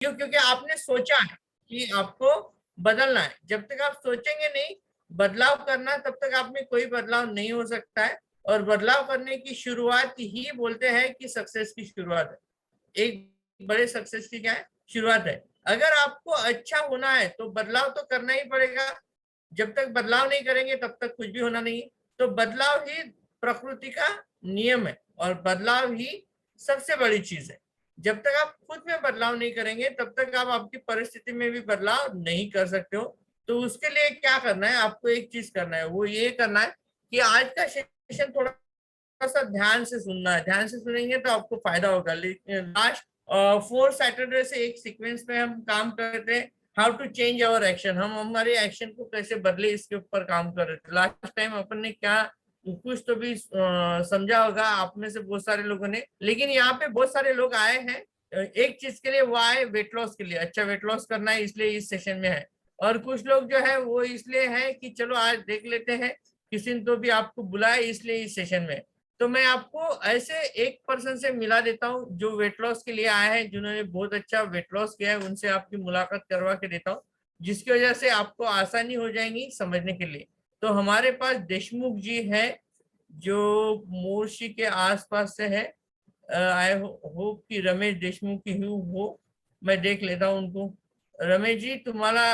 क्यों? क्योंकि आपने सोचा है कि आपको बदलना है। जब तक आप सोचेंगे नहीं बदलाव करना, तब तक आप में कोई बदलाव नहीं हो सकता है। और बदलाव करने की शुरुआत ही बोलते हैं कि सक्सेस की शुरुआत है। एक बड़े सक्सेस की क्या है? शुरुआत है। अगर आपको अच्छा होना है तो बदलाव तो करना ही पड़ेगा। जब तक बदलाव नहीं करेंगे तब तक कुछ भी होना नहीं है। तो बदलाव ही प्रकृति का नियम है और बदलाव ही सबसे बड़ी चीज है। जब तक आप खुद में बदलाव नहीं करेंगे तब तक आप आपकी परिस्थिति में भी बदलाव नहीं कर सकते हो। तो उसके लिए क्या करना है? आपको एक चीज करना है, वो ये करना है कि आज का सेशन थोड़ा सा ध्यान से सुनना है। ध्यान से सुनेंगे तो आपको फायदा होगा। लेकिन लास्ट 4 सैटरडे से एक सीक्वेंस में हम काम करते हैं, how to change our action. हम हमारे एक्शन को कैसे बदले इसके ऊपर काम कर रहे थे। लास्ट टाइम अपन ने क्या कुछ तो भी समझा होगा आप में से बहुत सारे लोगों ने। लेकिन यहाँ पे बहुत सारे लोग आए हैं एक चीज के लिए, वो आए वेट लॉस के लिए। अच्छा वेट लॉस करना है इसलिए इस सेशन में है। और कुछ लोग जो है वो इसलिए है कि चलो आज देख लेते हैं, किसी ने तो भी आपको बुलाया इसलिए इस सेशन में। तो मैं आपको ऐसे एक पर्सन से मिला देता हूँ जो वेट लॉस के लिए आए हैं, जिन्होंने बहुत अच्छा वेट लॉस किया है। उनसे आपकी मुलाकात करवा के देता हूँ, जिसकी वजह से आपको आसानी हो जाएगी समझने के लिए। तो हमारे पास देशमुख जी है जो मोर्शी के आसपास से है। आई होप कि रमेश देशमुख की ही हो। मैं देख लेता हूँ उनको। रमेश जी तुम्हारा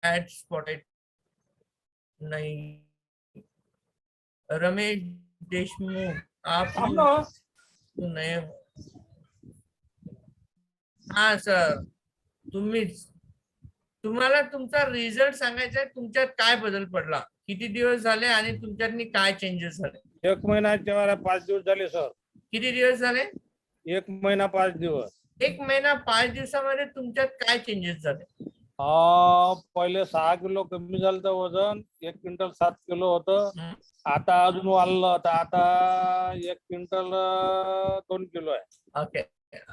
एड स्पॉटेड नहीं। रमेश देशमुख आप नए हो? हा सर, तुम्हीच। तुम्हाला तुमचा रिझल्ट सांगायचा आहे, तुमच्यात काय बदल पडला, किती दिवस झाले आणि तुमच्यातनी काय चेंजेस झाले? 1 महिन्याच्या मला 5 दिवस झाले सर. किती दिवस झाले? 1 महिना 5 दिवस. 1 महिना 5 दिवसामध्ये तुमच्यात काय चेंजेस झाले? पहिले 6 किलो कमी झालं वजन. 1 क्विंटल 7 किलो होतं. हम्म. आता अजून वाढलं तर आता 1 क्विंटल 2 किलो आहे. ओके,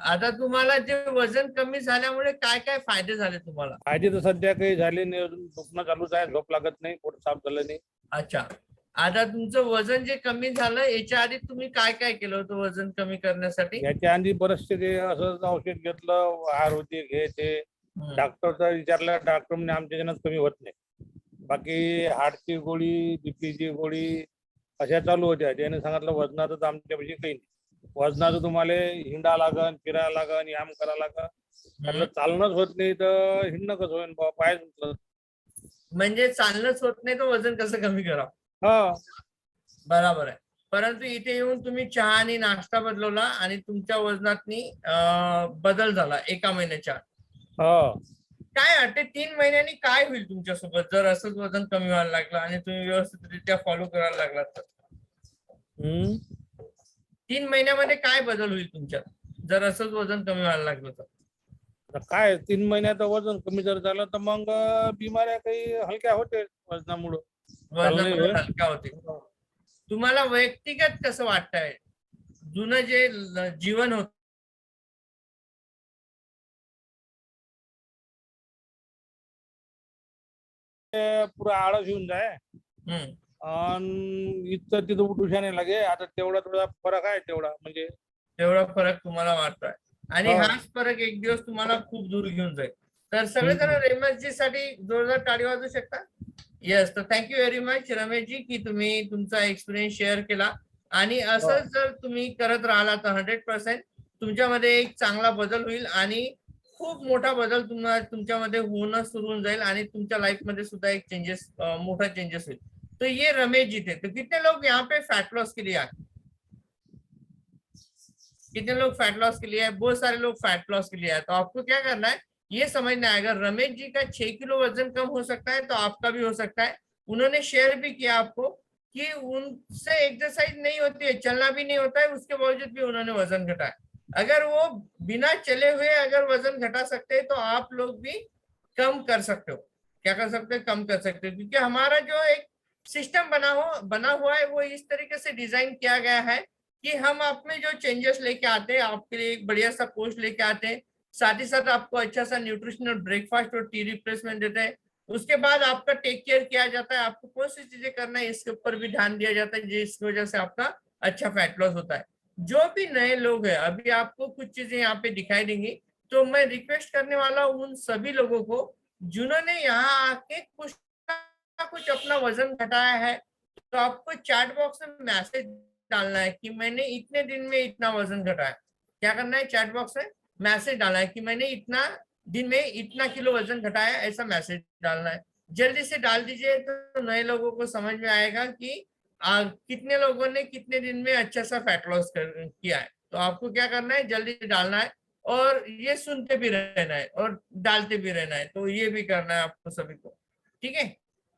आता तुम्हाला जे वजन कमी झाल्यामुळे काय काय फायदे झाले तुम्हाला? फायदे तर सध्या काही झाले नाही, अजून दुखणं चालूच आहे, झोप लागत नाही, पोट साफ झालं नाही. अच्छा, आता तुमचं वजन जे कमी झालं याच्या आधी तुम्ही काय काय केलं होतं वजन कमी करण्यासाठी? याच्या आधी बरेचसे ते असं औषध घेतलं, आहार होते घे ते. डॉक्टरचा विचारलं, डॉक्टर म्हणे आमच्या जनात कमी होत नाही. बाकी हार्टची गोळी, बीपीची गोळी अशा चालू होत्या. त्याने सांगितलं वजनाचं तर आमच्यापाशी काही नाही. वजनाचं तुम्हाला हिंडा लागन, फिरायला लागन, याम करा लागन. आपलं चालणंच होत नाही तर हिंडणं कसं होईल? पाय दुखलं. म्हणजे चालणंच होत नाही तर वजन कसं कमी करावं? हा बरोबर आहे. परंतु इथे येऊन तुम्ही चहा आणि नाश्ता बदलवला आणि तुमच्या वजनातनी बदल झाला 1 महिन्याच्या. हा काय वाटते 3 महिन्यांनी काय होईल तुमच्यासोबत जर असंच वजन कमी व्हायला लागलं आणि तुम्ही व्यवस्थितरित्या फॉलो करायला लागलात तर? 3 महिन्यामध्ये काय बदल होईल तुमच्यात जर असंच वजन कमी व्हायला लागलं तर? आता काय 3 महिन्यात वजन कमी जर झालं तर मग बिमाऱ्या काही हलक्या होते वजनामुळं. वजनामुळे हलका होते. तुम्हाला व्यक्तिगत कसं वाटतंय? जुनं जे जीवन होत पुरा आळस येऊन जाय आणि इथं तिथं उठूशा नाही लागे. आता तेवढा थोडा फरक आहे, तेवढा म्हणजे तेवढा फरक तुम्हाला वाटतोय आणि हाच फरक एक दिवस तुम्हाला खूप दूर घेऊन जाईल. तर सगळेजण रमेशजी साठी जोरदार टाळी वाजवू शकता? येस, तर थँक्यू व्हेरी मच रमेशजी की तुम्ही तुमचा एक्सपिरियन्स शेअर केला. आणि असं जर तुम्ही करत राहिला तर 100% तुमच्यामध्ये एक चांगला बदल होईल आणि खूप मोठा बदल तुमच्यामध्ये होणं सुरू होऊन जाईल आणि तुमच्या लाईफ मध्ये सुद्धा एक चेंजेस, मोठा चेंजेस होईल. तो ये रमेश जी थे, तो कितने लोग यहाँ पे फैट लॉस के लिए आए? कितने लोग फैट लॉस के लिए आए? बहुत सारे लोग फैट लॉस के लिए आए। तो आपको क्या करना है ये समझना है, अगर रमेश जी का 6 किलो वजन कम हो सकता है तो आपका भी हो सकता है। उन्होंने शेयर भी किया आपको कि उनसे एक्सरसाइज नहीं होती है, चलना भी नहीं होता है, उसके बावजूद भी उन्होंने वजन घटाया। अगर वो बिना चले हुए अगर वजन घटा सकते हैं तो आप लोग भी कम कर सकते हो। क्या कर सकते हो? कम कर सकते हो, क्योंकि हमारा जो एक सिस्टम बना हुआ है वो इस तरीके से डिजाइन किया गया है कि हम आप में जो चेंजेस लेके आते हैं आपके लिए एक बढ़िया सा कोर्स लेके आते हैं, साथ ही साथ आपको अच्छा सा न्यूट्रिशनल ब्रेकफास्ट और टी रिप्लेसमेंट देते हैं। उसके बाद आपका टेक केयर किया जाता है, आपको कौन सी चीजें करना है इसके ऊपर भी ध्यान दिया जाता है, जिसकी वजह से आपका अच्छा फैट लॉस होता है। जो भी नए लोग हैं, अभी आपको कुछ चीजें यहाँ पे दिखाई देंगी, तो मैं रिक्वेस्ट करने वाला हूँ उन सभी लोगों को जिन्होंने यहाँ आके कुछ ना कुछ अपना वजन घटाया है, तो आपको चैट बॉक्स में मैसेज डालना है कि मैंने इतने दिन में इतना वजन घटाया। क्या करना है, चैट बॉक्स में मैसेज डालना है कि मैंने इतना दिन में इतना किलो वजन घटाया, ऐसा मैसेज डालना है। जल्दी से डाल दीजिए, तो नए लोगों को समझ में आएगा कि कितने लोगों ने कितने दिन में अच्छा सा फैट लॉस किया है। तो आपको क्या करना है, जल्दी डालना है और ये सुनते भी रहना है और डालते भी रहना है, तो ये भी करना है आपको सभी को। ठीक है,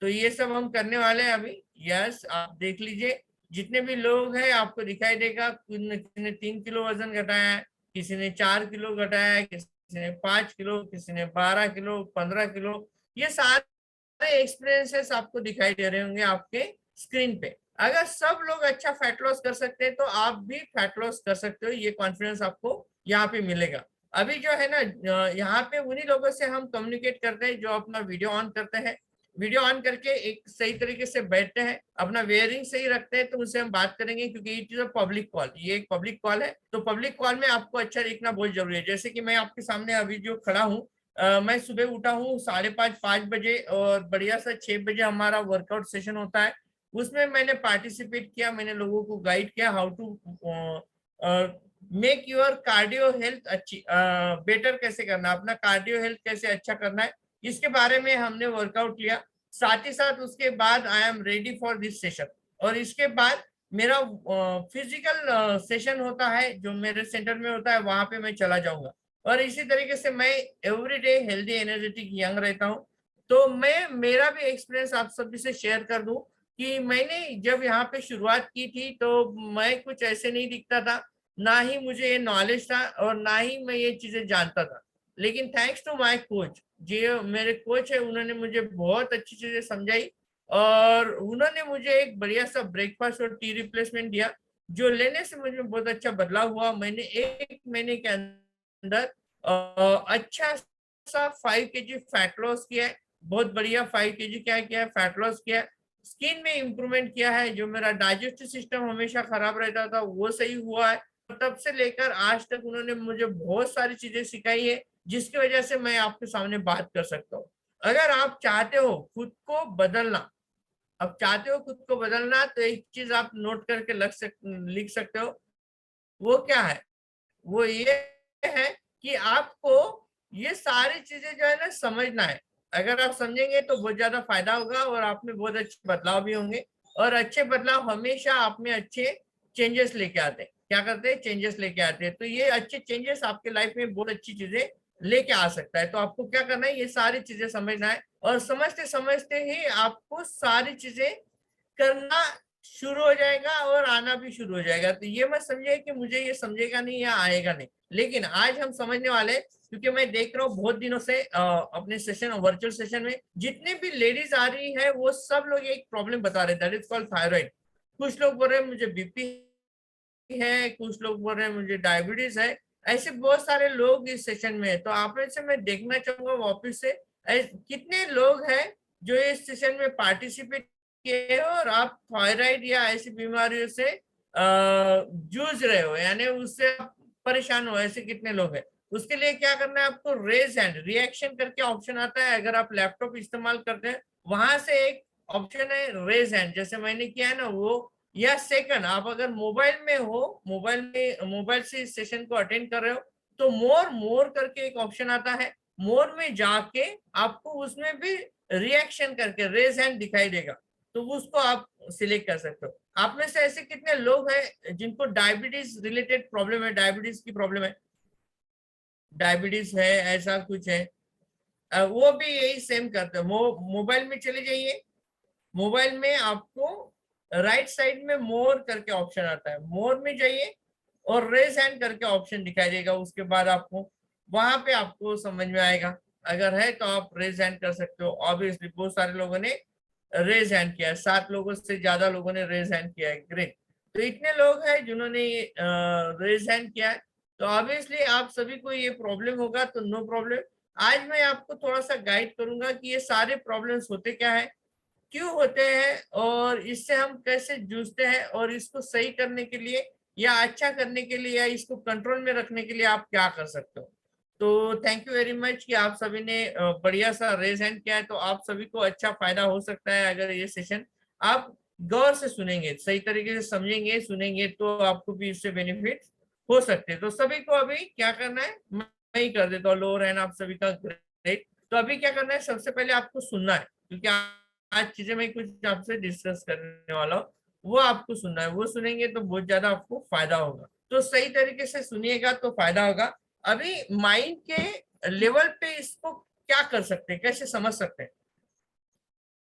तो ये सब हम करने वाले हैं अभी। यस, आप देख लीजिए जितने भी लोग हैं आपको दिखाई देगा, किसी ने 3 किलो वजन घटाया है, किसी ने 4 किलो घटाया है, किसी ने 5 किलो, किसी ने 12 किलो, 15 किलो। ये सारे एक्सपीरियंसेस आपको दिखाई दे रहे होंगे आपके स्क्रीन पे। अगर सब लोग अच्छा फैट लॉस कर सकते हैं तो आप भी फैट लॉस कर सकते हो, ये कॉन्फिडेंस आपको यहाँ पे मिलेगा। अभी जो है ना, यहाँ पे उन्हीं लोगों से हम कम्युनिकेट करते हैं जो अपना वीडियो ऑन करते हैं। वीडियो ऑन करके एक सही तरीके से बैठते हैं, अपना वेयरिंग सही रखते हैं, तो उनसे हम बात करेंगे, क्योंकि it is a public call, ये एक पब्लिक कॉल है। तो पब्लिक कॉल में आपको अच्छा दिखना बहुत जरूरी है। जैसे कि मैं आपके सामने अभी जो खड़ा हूँ, मैं सुबह उठा हूँ 5:30 5 बजे, और बढ़िया सा 6 बजे हमारा वर्कआउट सेशन होता है। उसमें मैंने पार्टिसिपेट किया, मैंने लोगों को गाइड किया how to make your cardio health अच्छी, बेटर कैसे करना, अपना कार्डियो हेल्थ कैसे अच्छा करना है, इसके बारे में हमने वर्कआउट लिया। साथ ही साथ उसके बाद I am ready for this session. और इसके बाद मेरा फिजिकल सेशन होता है जो मेरे सेंटर में होता है, वहां पे मैं चला जाऊंगा। और इसी तरीके से मैं एवरीडे हेल्दी एनर्जेटिक यंग रहता हूँ। तो मैं मेरा भी एक्सपीरियंस आप सभी से शेयर कर दूं कि मैंने जब यहाँ पे शुरुआत की थी तो मैं कुछ ऐसे नहीं दिखता था, ना ही मुझे ये नॉलेज था और ना ही मैं ये चीजें जानता था। लेकिन थैंक्स टू माय कोच, जो मेरे कोच है, उन्होंने मुझे बहुत अच्छी चीजें समझाई और उन्होंने मुझे एक बढ़िया सा ब्रेकफास्ट और टी रिप्लेसमेंट दिया, जो लेने से मुझे बहुत अच्छा बदलाव हुआ। मैंने 1 महीने के अंदर अच्छा सा 5 kg फैट लॉस किया है। बहुत बढ़िया 5 kg क्या किया है, फैट लॉस किया है। स्किन में इंप्रूवमेंट किया है, जो मेरा डाइजेस्टिव सिस्टम हमेशा खराब रहता था वो सही हुआ है। तब से लेकर आज तक उन्होंने मुझे बहुत सारी चीजें सिखाई है, जिसकी वजह से मैं आपके सामने बात कर सकता हूँ। अगर आप चाहते हो खुद को बदलना, अब चाहते हो खुद को बदलना, तो एक चीज आप नोट करके लिख सकते हो। वो क्या है, वो ये है कि आपको ये सारी चीजें जो है ना समझना है। अगर आप समझेंगे तो बहुत ज्यादा फायदा होगा और आप में बहुत अच्छे बदलाव भी होंगे। और अच्छे बदलाव हमेशा आप में अच्छे चेंजेस लेके आते हैं। क्या करते हैं, चेंजेस लेके आते हैं। तो ये अच्छे चेंजेस आपके लाइफ में बहुत अच्छी चीजें लेके आ सकता है। तो आपको क्या करना है, ये सारी चीजें समझना है, और समझते समझते ही आपको सारी चीजें करना शुरू हो जाएगा और आना भी शुरू हो जाएगा। तो ये मत समझिए कि मुझे ये समझेगा नहीं या आएगा नहीं, लेकिन आज हम समझने वाले हैं, क्योंकि मैं देख रहा हूँ बहुत दिनों से अपने सेशन, वर्चुअल सेशन में जितने भी लेडीज आ रही है वो सब लोग एक प्रॉब्लम बता रहे हैं, दैट इज कॉल्ड थायराइड। कुछ लोग बोल रहे हैं मुझे बीपी है, कुछ लोग बोल रहे हैं मुझे डायबिटीज है। ऐसे बहुत सारे लोग इस सेशन में है। तो आप से मैं देखना चाहूंगा वापिस से कितने लोग हैं जो इस सेशन में पार्टिसिपेट किए हो और आप थायराइड या ऐसी बीमारियों से जूझ रहे हो, यानी उससे आप परेशान हो, ऐसे कितने लोग हैं। उसके लिए क्या करना है, आपको रेज हैंड रिएक्शन करके ऑप्शन आता है, अगर आप लैपटॉप इस्तेमाल करते हैं वहां से एक ऑप्शन है रेज हैंड, जैसे मैंने किया है ना वो। या सेकंड, आप अगर मोबाइल में हो, मोबाइल से इस सेशन को अटेंड कर रहे हो, तो मोर मोर करके एक ऑप्शन आता है। मोर में जाके आपको उसमें भी रिएक्शन करके रेज हैंड दिखाई देगा, तो उसको आप सिलेक्ट कर सकते हो। आप में से ऐसे कितने लोग हैं जिनको डायबिटीज रिलेटेड प्रॉब्लम है, डायबिटीज की प्रॉब्लम है, डायबिटीज है, ऐसा कुछ है। वो भी यही सेम करते हैं। मोबाइल में चले जाइए, मोबाइल में आपको राइट साइड में मोर करके ऑप्शन आता है, मोर में जाइए और रेज हैंड करके ऑप्शन दिखाई देगा। उसके बाद आपको वहां पे आपको समझ में आएगा, अगर है तो आप रेज हैंड कर सकते हो। ऑब्वियसली बहुत सारे लोगों ने रेज हैंड किया है, 7 लोगों से ज्यादा लोगों ने रेज हैंड किया है, ग्रेट। तो इतने लोग हैं जिन्होंने रेज हैंड किया है, तो ऑब्वियसली आप सभी को ये प्रॉब्लम होगा, तो नो प्रॉब्लम। आज मैं आपको थोड़ा सा गाइड करूंगा कि ये सारे प्रॉब्लम्स होते क्या है, क्यों होते हैं, और इससे हम कैसे जूझते हैं, और इसको सही करने के लिए या अच्छा करने के लिए या इसको कंट्रोल में रखने के लिए आप क्या कर सकते हो। तो थैंक यू वेरी मच कि आप सभी ने बढ़िया सा रेज हैंड किया है। तो आप सभी को अच्छा फायदा हो सकता है अगर ये सेशन आप गौर से सुनेंगे, सही तरीके से समझेंगे, सुनेंगे, तो आपको भी इससे बेनिफिट हो सकते हैं। तो सभी को अभी क्या करना है, मैं ही कर देता हूँ लोअर हैंड आप सभी का, ग्रेट। तो अभी क्या करना है, सबसे पहले आपको सुनना है, क्योंकि आज चीजें मैं कुछ आपसे डिस्कस करने वाला हूँ, वो आपको सुनना है। वो सुनेंगे तो बहुत ज्यादा आपको फायदा होगा। तो सही तरीके से सुनिएगा तो फायदा होगा। अभी माइंड के लेवल पे इसको क्या कर सकते हैं, कैसे समझ सकते हैं,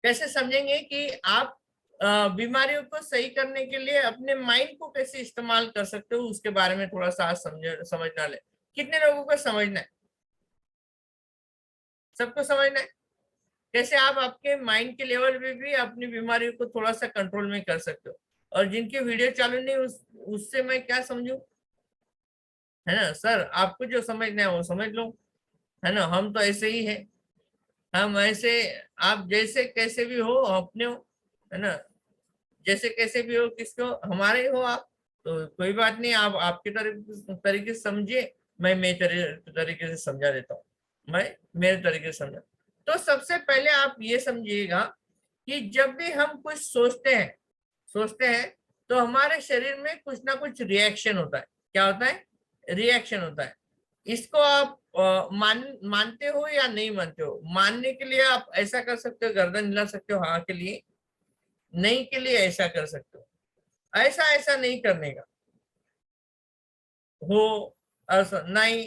कैसे समझेंगे कि आप बीमारियों को सही करने के लिए अपने माइंड को कैसे इस्तेमाल कर सकते हो, उसके बारे में थोड़ा सा आज समझना ले। कितने लोगों को समझना है, सबको समझना है कैसे आप आपके माइंड के लेवल पे भी अपनी बीमारियों को थोड़ा सा कंट्रोल में कर सकते हो। और जिनकी वीडियो चालू नहीं उससे मैं क्या समझू, है ना सर, आपको जो समझना है वो समझ लो, है ना। हम तो ऐसे ही है, हम ऐसे, आप जैसे कैसे भी हो अपने हो, है ना, जैसे कैसे भी हो, किसको हमारे हो आप, तो कोई बात नहीं, आप आपके तरीके से समझिए, मैं मेरे तरीके से समझा देता हूँ, मैं मेरे तरीके से समझा। तो सबसे पहले आप ये समझिएगा कि जब भी हम कुछ सोचते हैं तो हमारे शरीर में कुछ ना कुछ रिएक्शन होता है। क्या होता है, रिएक्शन होता है। इसको आप मानते हो या नहीं मानते हो। मानने के लिए आप ऐसा कर सकते हो, गर्दन हिला सकते हो हाँ के लिए, नहीं के लिए ऐसा कर सकते हो। ऐसा ऐसा नहीं करने का, हो असं नाही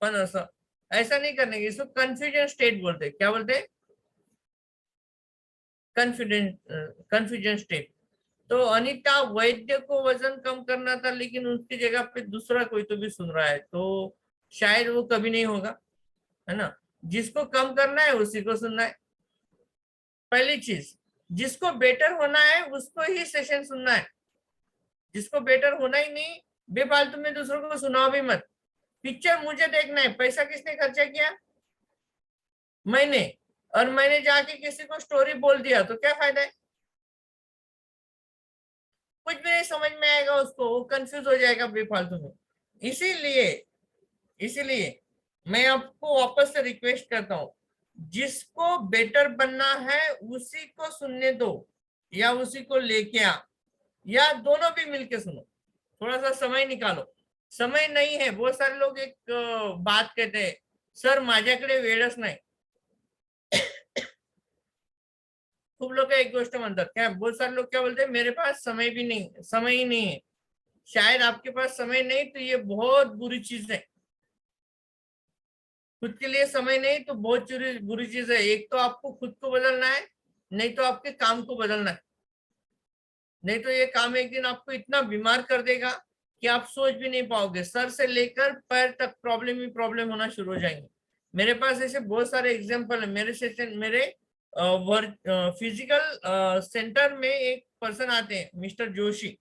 पण असं, ऐसा नहीं करने का। इसको कन्फ्यूजन स्टेट बोलते हैं। क्या बोलते हैं, कन्फ्यूजन स्टेट। तो अनीता वैद्य को वजन कम करना था, लेकिन उसकी जगह पे दूसरा कोई तो भी सुन रहा है, तो शायद वो कभी नहीं होगा, है ना। जिसको कम करना है उसी को सुनना है, पहली चीज। जिसको बेटर होना है उसको ही सेशन सुनना है। जिसको बेटर होना ही नहीं, बेफालतू में दूसरों को सुनाओ भी मत। पिक्चर मुझे देखना है, पैसा किसने खर्चा किया, मैंने, और मैंने जाके किसी को स्टोरी बोल दिया तो क्या फायदा है, कुछ भी नहीं समझ में आएगा उसको, वो कंफ्यूज हो जाएगा बेफालतू में। इसीलिए इसीलिए मैं आपको वापस से रिक्वेस्ट करता हूँ, जिसको बेटर बनना है उसी को सुनने दो, या उसी को लेके आ, या दोनों भी मिलके सुनो। थोड़ा सा समय निकालो। समय नहीं है, बहुत सारे लोग एक बात कहते हैं, सर माझ्याकडे वेळच नाही। खूप लोग एक गोष्ट म्हणतात, क्या बहुत सारे लोग क्या बोलते हैं, मेरे पास समय भी नहीं, समय ही नहीं है। शायद आपके पास समय नहीं तो ये बहुत बुरी चीज है। खुद के लिए समय नहीं तो बहुत बुरी चीज है। एक तो आपको खुद को बदलना है, नहीं तो आपके काम को बदलना है। नहीं तो ये काम एक दिन आपको इतना बीमार कर देगा कि आप सोच भी नहीं पाओगे, सर से लेकर पैर तक प्रॉब्लम ही प्रॉब्लम होना शुरू हो जाएंगे। मेरे पास ऐसे बहुत सारे एग्जांपल है। मेरे सेशन, मेरे फिजिकल सेंटर में एक पर्सन आते हैं, मिस्टर जोशी।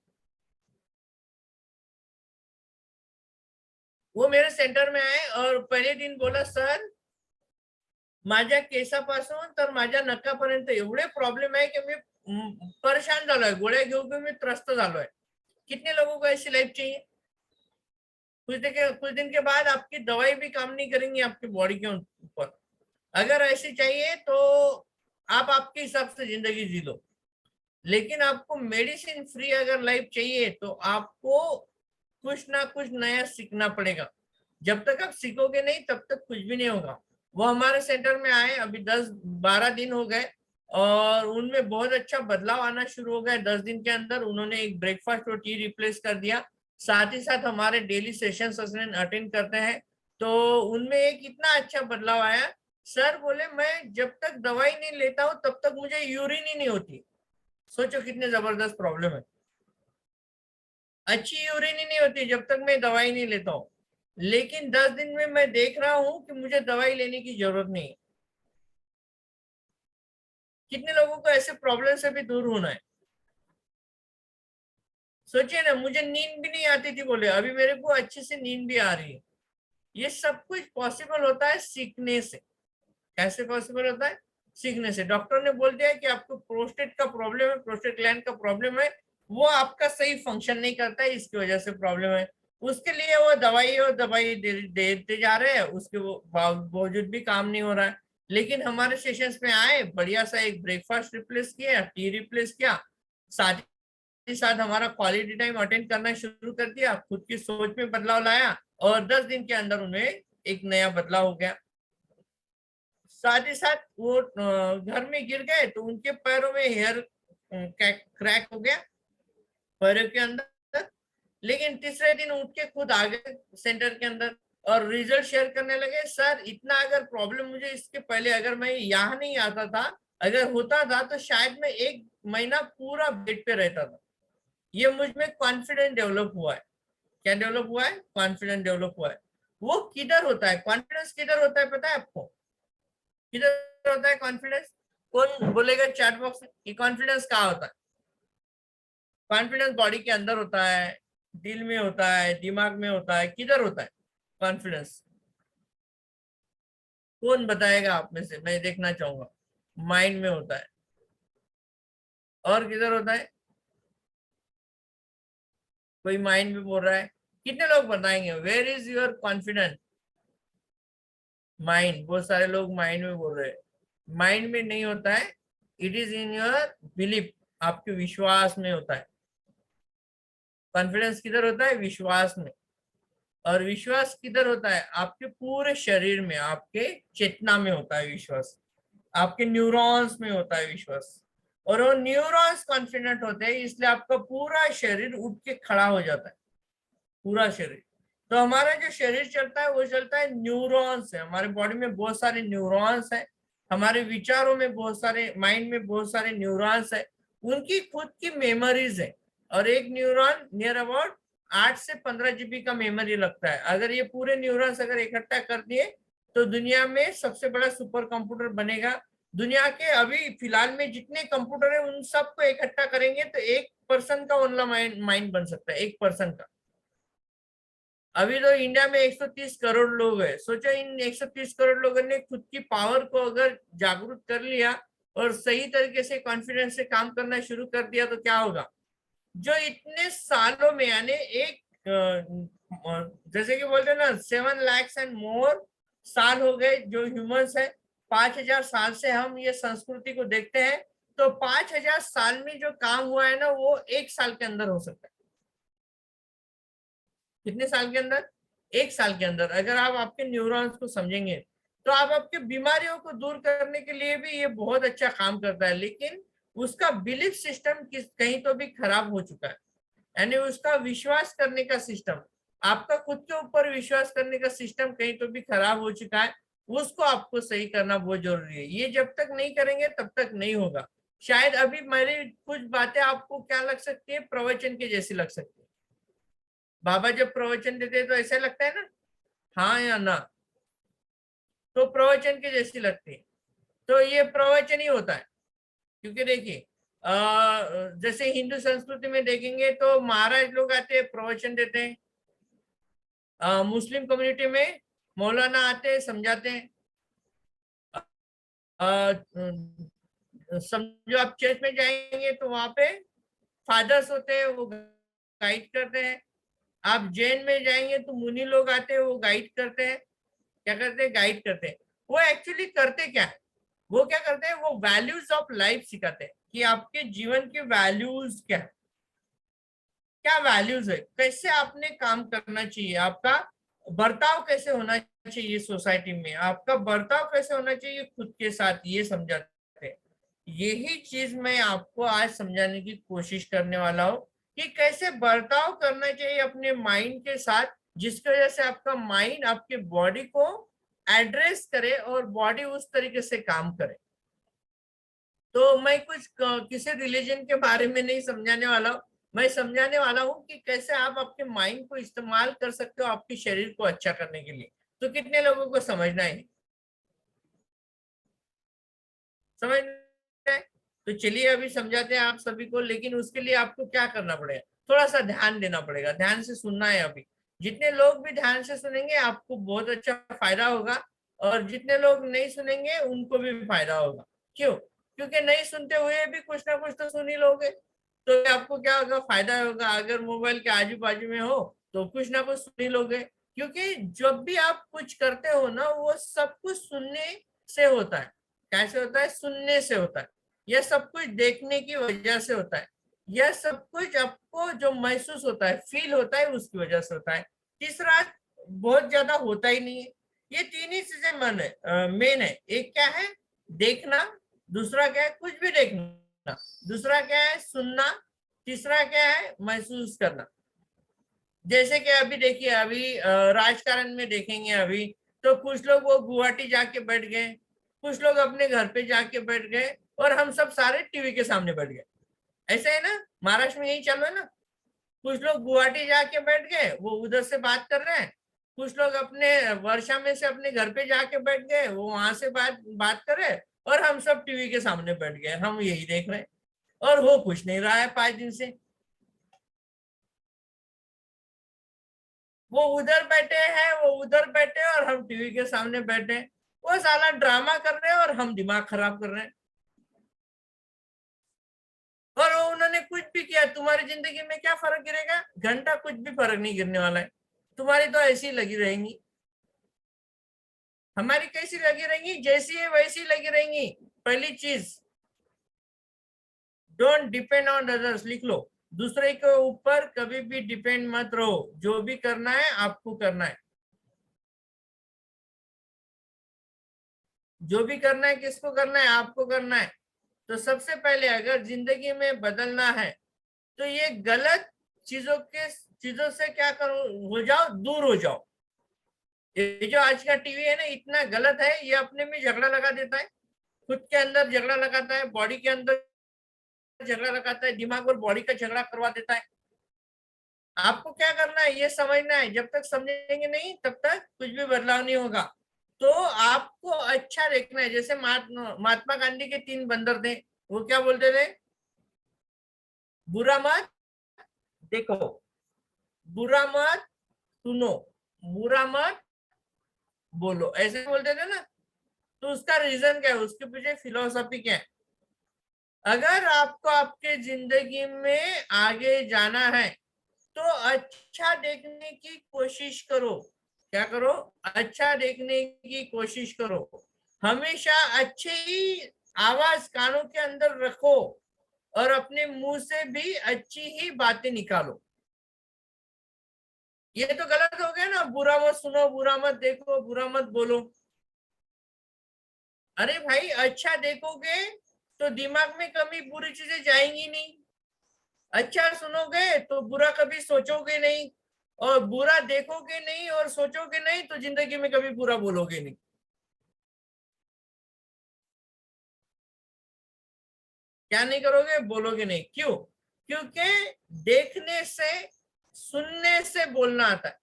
वो मेरे सेंटर में आए और पहले दिन बोला, सर माझ्या केसापासून तर माझ्या नखापर्यंत एवढे प्रॉब्लेम आहे की मी परेशान झालोय, गोळ्या घेऊन घेऊन मी त्रस्त झालोय। कितने लोगों को ऐसी लाइफ चाहिए। कुछ दिन के बाद आपकी दवाई भी काम नहीं करेंगी आपकी बॉडी के ऊपर। अगर ऐसी चाहिए तो आप आपके हिसाब से जिंदगी जी लो, लेकिन आपको मेडिसिन फ्री अगर लाइफ चाहिए तो आपको कुछ ना कुछ नया सीखना पड़ेगा। जब तक आप सीखोगे नहीं तब तक कुछ भी नहीं होगा। वो हमारे सेंटर में आए, अभी 10-12 दिन हो गए और उनमें बहुत अच्छा बदलाव आना शुरू हो गया। 10 दिन के अंदर उन्होंने एक ब्रेकफास्ट और टी रिप्लेस कर दिया। साथ ही साथ हमारे डेली सेशंस अटेंड करते हैं, तो उनमें एक इतना अच्छा बदलाव आया। सर बोले, मैं जब तक दवाई नहीं लेता हूँ तब तक मुझे यूरिन ही नहीं होती। सोचो कितने जबरदस्त प्रॉब्लम है। अच्छी यूरिन ही नहीं होती जब तक मैं दवाई नहीं लेता हूँ, लेकिन 10 दिन में मैं देख रहा हूँ कि मुझे दवाई लेने की जरूरत नहीं है। कितने लोगों को ऐसे प्रॉब्लम से भी दूर होना है। सोचिए ना, मुझे नींद भी नहीं आती थी बोले, अभी मेरे को अच्छे से नींद भी आ रही है। ये सब कुछ पॉसिबल होता है सीखने से। कैसे पॉसिबल होता है, सीखने से। डॉक्टर ने बोल दिया कि आपको प्रोस्टेट का प्रॉब्लम है, प्रोस्टेट ग्लैंड का प्रॉब्लम है, वो आपका सही फंक्शन नहीं करता है, इसकी वजह से प्रॉब्लम है। उसके लिए वो दवाई और दवाई देते जा रहे हैं, उसके वो बावजूद भी काम नहीं हो रहा है। लेकिन हमारे सेशंस में आए, बढ़िया सा एक ब्रेकफास्ट रिप्लेस किया, टी रिप्लेस किया, साथ ही साथ हमारा क्वालिटी टाइम अटेंड करना शुरू कर दिया, खुद की सोच में बदलाव लाया, और 10 दिन के अंदर उन्हें एक नया बदलाव हो गया। साथ ही साथ वो घर में गिर गए तो उनके पैरों में हेयर क्रैक हो गया पैरों के अंदर। लेकिन तीसरे दिन उठ के खुद आ गए सेंटर के अंदर और रिजल्ट शेयर करने लगे, सर इतना अगर प्रॉब्लम मुझे इसके पहले अगर मैं यहाँ नहीं आता था, अगर होता था तो शायद मैं 1 महीना पूरा बेड पे रहता था। ये मुझ में कॉन्फिडेंस डेवलप हुआ है। क्या डेवलप हुआ है? कॉन्फिडेंस डेवलप हुआ है। वो किधर होता है कॉन्फिडेंस? किधर होता है पता है आपको? किधर होता है कॉन्फिडेंस? कौन बोलेगा चैट बॉक्स में कि कॉन्फिडेंस कहाँ होता है? कॉन्फिडेंस बॉडी के अंदर होता है, दिल में होता है, दिमाग में होता है, किधर होता है कॉन्फिडेंस? कौन बताएगा आप में से? मैं देखना चाहूंगा। माइंड में होता है। और किधर होता है? कोई माइंड में बोल रहा है? कितने लोग बताएंगे where is your confidence? Mind. बहुत सारे लोग माइंड में बोल रहे हैं। माइंड में नहीं होता है, it is in your belief, आपके विश्वास में होता है। कॉन्फिडेंस किधर होता है? विश्वास में। और विश्वास किधर होता है? आपके पूरे शरीर में, आपके चेतना में होता है विश्वास, आपके न्यूरॉन्स में होता है विश्वास। और वो न्यूरॉन्स कॉन्फिडेंट होते हैं, इसलिए आपका पूरा शरीर उठ के खड़ा हो जाता है, पूरा शरीर। तो हमारा जो शरीर चलता है वो चलता है न्यूरॉन्स है। हमारे बॉडी में बहुत सारे न्यूरॉन्स है, हमारे विचारों में बहुत सारे, माइंड में बहुत सारे न्यूरॉन्स है, उनकी खुद की मेमोरीज है। और एक न्यूरॉन नियर अबाउट 8 से 15 GB का मेमोरी लगता है। अगर ये पूरे न्यूरॉन्स अगर इकट्ठा कर दिए तो दुनिया में सबसे बड़ा सुपर कंप्यूटर बनेगा। दुनिया के अभी फिलहाल में जितने कंप्यूटर है उन सबको इकट्ठा करेंगे तो एक पर्सन का ओनला माइंड बन सकता है, एक पर्सन का। अभी तो इंडिया में 130 करोड़ लोग हैं। सोचो इन 130 करोड़ लोगों ने खुद की पावर को अगर जागरूक कर लिया और सही तरीके से कॉन्फिडेंस से काम करना शुरू कर दिया तो क्या होगा? जो इतने सालों में, यानी एक जैसे कि बोलते हैं ना 7 lakhs एंड मोर साल हो गए जो ह्यूमंस है, 5,000 साल से हम ये संस्कृति को देखते हैं। तो 5,000 साल में जो काम हुआ है ना वो 1 साल के अंदर हो सकता है। कितने साल के अंदर? 1 साल के अंदर। अगर आप आपके न्यूरॉन्स को समझेंगे तो आप आपके बीमारियों को दूर करने के लिए भी ये बहुत अच्छा काम करता है। लेकिन उसका बिलीफ सिस्टम कहीं तो भी खराब हो चुका है, यानी उसका विश्वास करने का सिस्टम, आपका खुद के ऊपर विश्वास करने का सिस्टम कहीं तो भी खराब हो चुका है। उसको आपको सही करना बहुत जरूरी है। ये जब तक नहीं करेंगे तब तक नहीं होगा। शायद अभी मेरी कुछ बातें आपको क्या लग सकती है, प्रवचन के जैसी लग सकती है। बाबा जब प्रवचन देते हैं तो ऐसा लगता है ना, हाँ या ना, तो प्रवचन के जैसी लगती है। तो ये प्रवचन ही होता है। क्योंकि देखिए जैसे हिंदू संस्कृति में देखेंगे तो महाराज लोग आते हैं प्रवचन देते हैं, मुस्लिम कम्युनिटी में मौलाना आते हैं समझाते हैं, समझो आप चर्च में जाएंगे तो वहां पे फादर्स होते हैं, वो गाइड करते हैं। आप जैन में जाएंगे तो मुनि लोग आते हैं, वो गाइड करते हैं। क्या करते हैं? गाइड करते हैं। वो एक्चुअली करते क्या है? वो क्या करते हैं? वो वैल्यूज ऑफ लाइफ सिखाते हैं कि आपके जीवन के वैल्यूज क्या है, क्या वैल्यूज है, कैसे आपने काम करना चाहिए, आपका बर्ताव कैसे होना चाहिए सोसाइटी में, आपका बर्ताव कैसे होना चाहिए खुद के साथ, ये समझाते हैं। यही चीज मैं आपको आज समझाने की कोशिश करने वाला हूँ कि कैसे बर्ताव करना चाहिए अपने माइंड के साथ, जिसकी वजह से आपका माइंड आपके बॉडी को एड्रेस करे और बॉडी उस तरीके से काम करे। तो मैं कुछ किसी रिलीजन के बारे में नहीं समझाने वाला हूँ। मैं समझाने वाला हूँ कि कैसे आप आपके माइंड को इस्तेमाल कर सकते हो आपके शरीर को अच्छा करने के लिए। तो कितने लोगों को समझना है? समझ रहे हैं? तो चलिए अभी समझाते हैं आप सभी को। लेकिन उसके लिए आपको क्या करना पड़ेगा? थोड़ा सा ध्यान देना पड़ेगा, ध्यान से सुनना है। अभी जितने लोग भी ध्यान से सुनेंगे आपको बहुत अच्छा फायदा होगा, और जितने लोग नहीं सुनेंगे उनको भी फायदा होगा। क्यों? क्योंकि नहीं सुनते हुए भी कुछ ना कुछ तो सुन ही लोगे। तो आपको क्या होगा, फायदा होगा। अगर मोबाइल के आजू बाजू में हो तो कुछ ना कुछ सुन ही लोगे, क्योंकि जब भी आप कुछ करते हो ना, वो सब कुछ सुनने से होता है। कैसे होता है? सुनने से होता है। यह सब कुछ देखने की वजह से होता है। यह सब कुछ आपको जो महसूस होता है, फील होता है, उसकी वजह से होता है। तीसरा बहुत ज्यादा होता ही नहीं है। ये तीन ही चीजें मन है, मेन है। एक क्या है? देखना। दूसरा क्या है? कुछ भी देखना। दूसरा क्या है? सुनना। तीसरा क्या है? महसूस करना। जैसे कि अभी देखिए, अभी राजकारण में देखेंगे अभी, तो कुछ लोग वो गुवाहाटी जाके बैठ गए, कुछ लोग अपने घर पे जाके बैठ गए, और हम सब सारे टीवी के सामने बैठ गए। ऐसा है ना? महाराष्ट्र में यही चल रहा है ना। कुछ लोग गुवाहाटी जाके बैठ गए, वो उधर से बात कर रहे हैं। कुछ लोग अपने वर्षा में से अपने घर पे जाके बैठ गए, वो वहां से बात बात कर रहे हैं। और हम सब टीवी के सामने बैठ गए, हम यही देख रहे हैं। और हो कुछ नहीं रहा है 5 दिन से। वो उधर बैठे हैं, वो उधर बैठे हैं, और हम टीवी के सामने बैठे हैं। वो साला ड्रामा कर रहे हैं और हम दिमाग खराब कर रहे हैं। और वो उन्होंने कुछ भी किया, तुम्हारी जिंदगी में क्या फर्क गिरेगा? घंटा कुछ भी फर्क नहीं गिरने वाला है। तुम्हारी तो ऐसी लगी रहेंगी, हमारी कैसी लगी रहेंगी? जैसी है वैसी लगी रहेंगी। पहली चीज, डोंट डिपेंड ऑन अदर्स, लिख लो। दूसरे के ऊपर कभी भी डिपेंड मत रहो। जो भी करना है आपको करना है। जो भी करना है किसको करना है? आपको करना है। तो सबसे पहले अगर जिंदगी में बदलना है, तो ये गलत चीजों से क्या करो, हो जाओ, दूर हो जाओ। ये जो आज का टीवी है ना, इतना गलत है। ये अपने में झगड़ा लगा देता है, खुद के अंदर झगड़ा लगाता है, बॉडी के अंदर झगड़ा लगाता है, दिमाग और बॉडी का झगड़ा करवा देता है। आपको क्या करना है? ये समझना है। जब तक समझेंगे नहीं, तब तक कुछ भी बदलाव नहीं होगा। तो आपको अच्छा देखना है। जैसे महात्मा गांधी के 3 बंदर थे। वो क्या बोलते थे? बुरा मत देखो, बुरा मत सुनो, बुरा मत बोलो, ऐसे बोलते थे ना। तो उसका रीजन क्या है? उसके पीछे फिलोसॉफी क्या है? अगर आपको आपके जिंदगी में आगे जाना है, तो अच्छा देखने की कोशिश करो। क्या करो? अच्छा देखने की कोशिश करो। हमेशा अच्छी ही आवाज कानों के अंदर रखो, और अपने मुंह से भी अच्छी ही बातें निकालो। ये तो गलत हो गया ना, बुरा मत सुनो, बुरा मत देखो, बुरा मत बोलो। अरे भाई, अच्छा देखोगे तो दिमाग में कभी बुरी चीजें जाएंगी नहीं। अच्छा सुनोगे तो बुरा कभी सोचोगे नहीं, और बुरा देखोगे नहीं और सोचोगे नहीं, तो जिंदगी में कभी बुरा बोलोगे नहीं। क्या नहीं करोगे? बोलोगे नहीं। क्यों? क्योंकि देखने से, सुनने से बोलना आता है।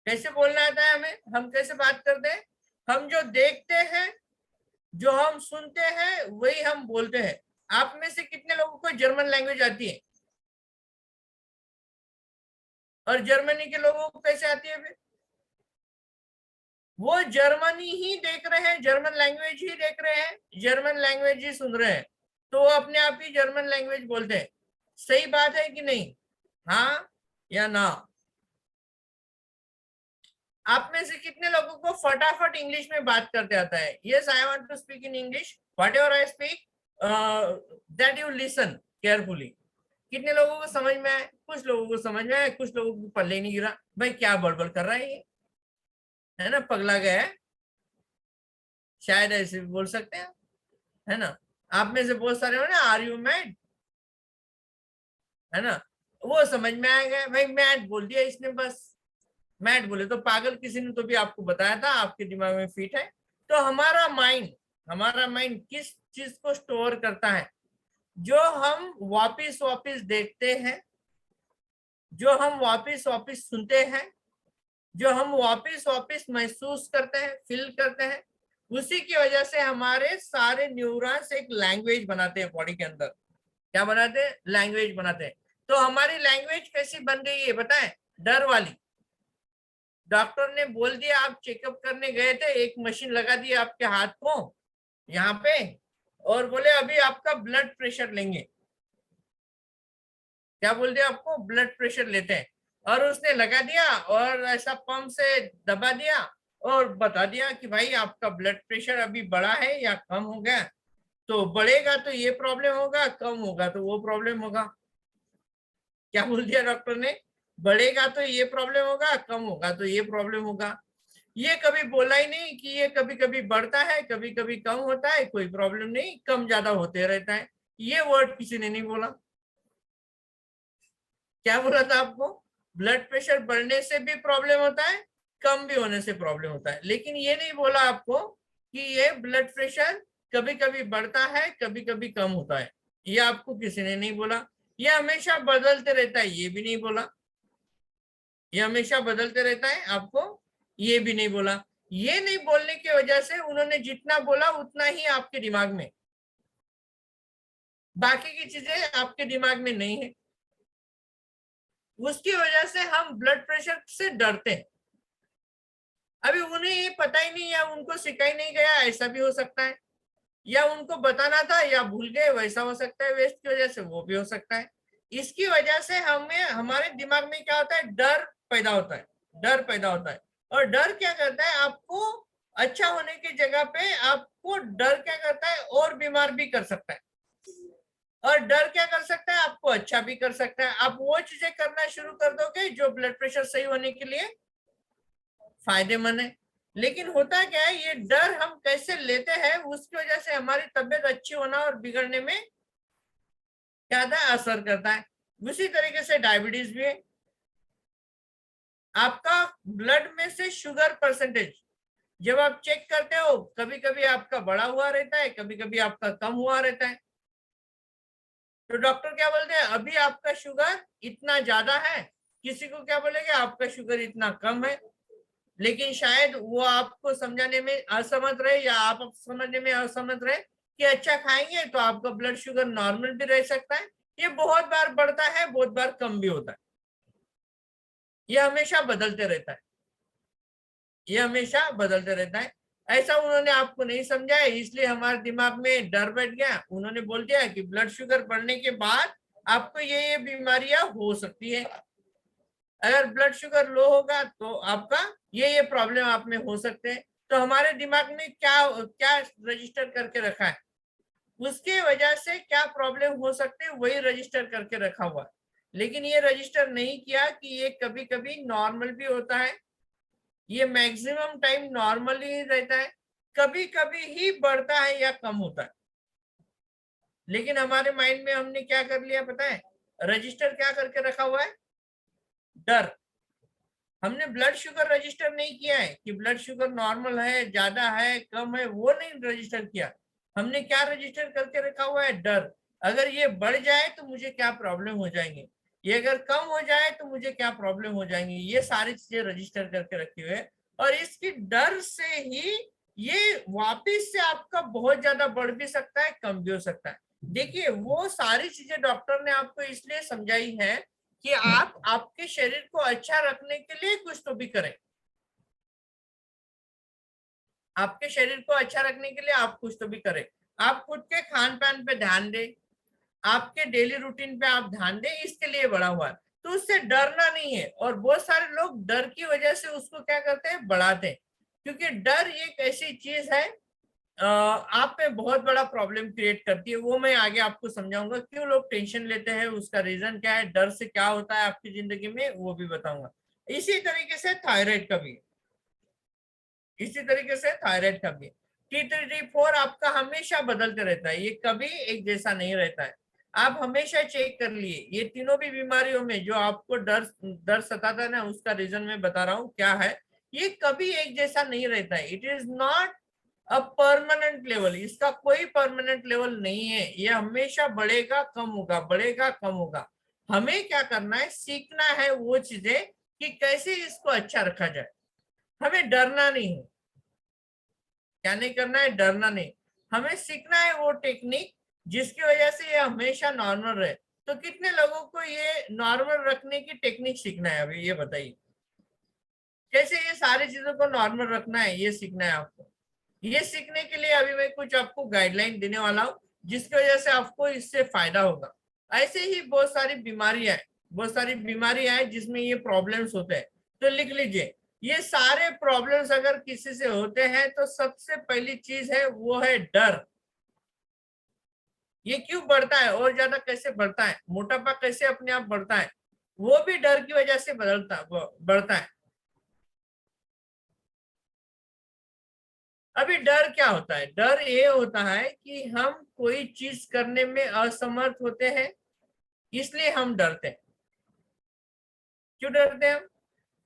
कैसे बोलना आता है हमें? हम कैसे बात करते हैं? हम जो देखते हैं, जो हम सुनते हैं, वही हम बोलते हैं। आप में से कितने लोगों को जर्मन लैंग्वेज आती है? और जर्मनी के लोगों को कैसे आती है फिर? वो जर्मनी ही देख रहे हैं, जर्मन लैंग्वेज ही देख रहे हैं, जर्मन लैंग्वेज ही सुन रहे हैं, तो वो अपने आप ही जर्मन लैंग्वेज बोलते हैं। सही बात है कि नहीं? हाँ या ना? आप में से कितने लोगों को फटाफट इंग्लिश में बात करते आता है? Yes, I want to speak in English, whatever I speak, that you listen carefully. कितने लोगों को समझ में आए? कुछ लोगों को समझ में आए, कुछ लोगों को पल्ले नहीं गिरा। भाई क्या बड़बड़ कर रहा है ये, है ना? पगला गया है, शायद ऐसे भी बोल सकते हैं, है ना? आप में से बहुत सारे हो ना, आर यू मैड, है ना? वो समझ में आ गया। भाई मैड बोल दिया इसने, बस। मैड बोले तो पागल, किसी ने तो भी आपको बताया था, आपके दिमाग में फिट है। तो हमारा माइंड किस चीज को स्टोर करता है? जो हम वापिस वापिस देखते हैं, जो हम वापिस वापिस सुनते हैं, जो हम वापिस वापिस महसूस करते हैं, फील करते हैं, उसी की वजह से हमारे सारे न्यूरॉन्स एक लैंग्वेज बनाते हैं बॉडी के अंदर। क्या बनाते हैं? लैंग्वेज बनाते हैं। तो हमारी लैंग्वेज कैसी बन गई है बताएं? डर वाली। डॉक्टर ने बोल दिया, आप चेकअप करने गए थे, एक मशीन लगा दी आपके हाथ को यहाँ पे, और बोले अभी आपका ब्लड प्रेशर लेंगे। क्या बोल दिया आपको, ब्लड प्रेशर लेते हैं, और उसने लगा दिया और ऐसा पंप से दबा दिया और बता दिया कि भाई आपका ब्लड प्रेशर अभी बढ़ा है या कम हो गया। तो बढ़ेगा तो ये प्रॉब्लम होगा, कम होगा तो वो प्रॉब्लम होगा। क्या बोल दिया डॉक्टर ने, बढ़ेगा तो ये प्रॉब्लम होगा, कम होगा तो ये प्रॉब्लम होगा। ये कभी बोला ही नहीं कि ये कभी कभी बढ़ता है कभी कभी कम होता है, कोई प्रॉब्लम नहीं, कम ज्यादा होते रहता है। ये वर्ड किसी ने नहीं बोला। क्या बोला था आपको, ब्लड प्रेशर बढ़ने से भी प्रॉब्लम होता है, कम भी होने से प्रॉब्लम होता है, लेकिन ये नहीं बोला आपको कि ये ब्लड प्रेशर कभी कभी बढ़ता है कभी कभी कम होता है। ये आपको किसी ने नहीं बोला। ये हमेशा बदलते रहता है, ये भी नहीं बोला। ये हमेशा बदलते रहता है, आपको ये भी नहीं बोला। ये नहीं बोलने की वजह से उन्होंने जितना बोला उतना ही आपके दिमाग में, बाकी की चीजें आपके दिमाग में नहीं है। उसकी वजह से हम ब्लड प्रेशर से डरते हैं। अभी उन्हें ये पता ही नहीं या उनको सिखाई नहीं गया, ऐसा भी हो सकता है, या उनको बताना था या भूल गए, वैसा हो सकता है, वेस्ट की वजह से वो भी हो सकता है। इसकी वजह से हमें हमारे दिमाग में क्या होता है, डर पैदा होता है। डर पैदा होता है, और डर क्या करता है, आपको अच्छा होने की जगह पे आपको डर क्या करता है, और बीमार भी कर सकता है। और डर क्या कर सकता है, आपको अच्छा भी कर सकता है। आप वो चीजें करना शुरू कर दोगे जो ब्लड प्रेशर सही होने के लिए फायदेमंद है। लेकिन होता क्या है, ये डर हम कैसे लेते हैं उसकी वजह से हमारी तबीयत अच्छी होना और बिगड़ने में क्या था, असर करता है। उसी तरीके से डायबिटीज भी है। आपका ब्लड में से शुगर परसेंटेज जब आप चेक करते हो, कभी कभी आपका बढ़ा हुआ रहता है, कभी कभी आपका कम हुआ रहता है। तो डॉक्टर क्या बोलते हैं, अभी आपका शुगर इतना ज्यादा है, किसी को क्या बोलेंगे आपका शुगर इतना कम है। लेकिन शायद वो आपको समझाने में असमर्थ रहे, या आप समझने में असमर्थ रहे कि अच्छा खाएंगे तो आपका ब्लड शुगर नॉर्मल भी रह सकता है। ये बहुत बार बढ़ता है, बहुत बार कम भी होता है। ये हमेशा बदलते रहता है, ये हमेशा बदलते रहता है। ऐसा उन्होंने आपको नहीं समझाया, इसलिए हमारे दिमाग में डर बैठ गया। उन्होंने बोल दिया कि ब्लड शुगर बढ़ने के बाद आपको ये बीमारियां हो सकती है। अगर ब्लड शुगर लो होगा तो आपका ये प्रॉब्लम आप में हो सकते हैं। तो हमारे दिमाग में क्या क्या रजिस्टर करके रखा है, उसके वजह से क्या प्रॉब्लम हो सकते हैं वही रजिस्टर करके रखा हुआ है। लेकिन ये रजिस्टर नहीं किया कि ये कभी कभी नॉर्मल भी होता है, ये मैक्सिमम टाइम नॉर्मल ही रहता है, कभी कभी ही बढ़ता है या कम होता है। लेकिन हमारे माइंड में हमने क्या कर लिया पता है, रजिस्टर क्या करके रखा हुआ है, डर। हमने ब्लड शुगर रजिस्टर नहीं किया है कि ब्लड शुगर नॉर्मल है, ज्यादा है, कम है, वो नहीं रजिस्टर किया। हमने क्या रजिस्टर करके रखा हुआ है, डर। अगर ये बढ़ जाए तो मुझे क्या प्रॉब्लम हो जाएंगे, ये अगर कम हो जाए तो मुझे क्या प्रॉब्लम हो जाएंगी, ये सारी चीजें रजिस्टर करके रखी हुई है। और इसकी डर से ही ये वापिस से आपका बहुत ज्यादा बढ़ भी सकता है, कम भी हो सकता है। देखिए वो सारी चीजें डॉक्टर ने आपको इसलिए समझाई है कि आप आपके शरीर को अच्छा रखने के लिए कुछ तो भी करें। आपके शरीर को अच्छा रखने के लिए आप कुछ तो भी करें। आप खुद के खान पान पे ध्यान दें, आपके डेली रूटीन पे आप ध्यान दें, इसके लिए बड़ा हुआ है। तो उससे डरना नहीं है। और बहुत सारे लोग डर की वजह से उसको क्या करते हैं, बढ़ाते हैं। क्योंकि डर एक ऐसी चीज है आप पे बहुत बड़ा प्रॉब्लम क्रिएट करती है। वो मैं आगे आपको समझाऊंगा क्यों लोग टेंशन लेते हैं, उसका रीजन क्या है, डर से क्या होता है आपकी जिंदगी में, वो भी बताऊंगा। इसी तरीके से थायराइड का भी, इसी तरीके से थायराइड का भी T3 T4 आपका हमेशा बदलते रहता है, ये कभी एक जैसा नहीं रहता है। आप हमेशा चेक कर लिए, ये तीनों भी बीमारियों में जो आपको डर डर सताता है ना, उसका रीजन मैं बता रहा हूँ क्या है। ये कभी एक जैसा नहीं रहता है, it is not a permanent level, इसका कोई परमानेंट लेवल नहीं है। ये हमेशा बढ़ेगा कम होगा, बढ़ेगा कम होगा। हमें क्या करना है, सीखना है वो चीजें कि कैसे इसको अच्छा रखा जाए। हमें डरना नहीं है, क्या नहीं करना है, डरना नहीं। हमें सीखना है वो टेक्निक जिसकी वजह से ये हमेशा नॉर्मल रहे। तो कितने लोगों को ये नॉर्मल रखने की टेक्निक सीखना है, अभी ये बताइए। कैसे ये सारी चीजों को नॉर्मल रखना है, ये सीखना है आपको। ये सीखने के लिए अभी मैं कुछ आपको गाइडलाइन देने वाला हूँ जिसकी वजह से आपको इससे फायदा होगा। ऐसे ही बहुत सारी बीमारियां हैं जिसमें ये प्रॉब्लम्स होते हैं। तो लिख लीजिए, ये सारे प्रॉब्लम्स अगर किसी से होते हैं तो सबसे पहली चीज है वो है डर। ये क्यों बढ़ता है और ज्यादा कैसे बढ़ता है, मोटापा कैसे अपने आप बढ़ता है, वो भी डर की वजह से बढ़ता है। अभी डर क्या होता है? डर ये होता है कि हम कोई चीज करने में असमर्थ होते हैं, इसलिए हम डरते हैं। क्यों डरते हैं हम?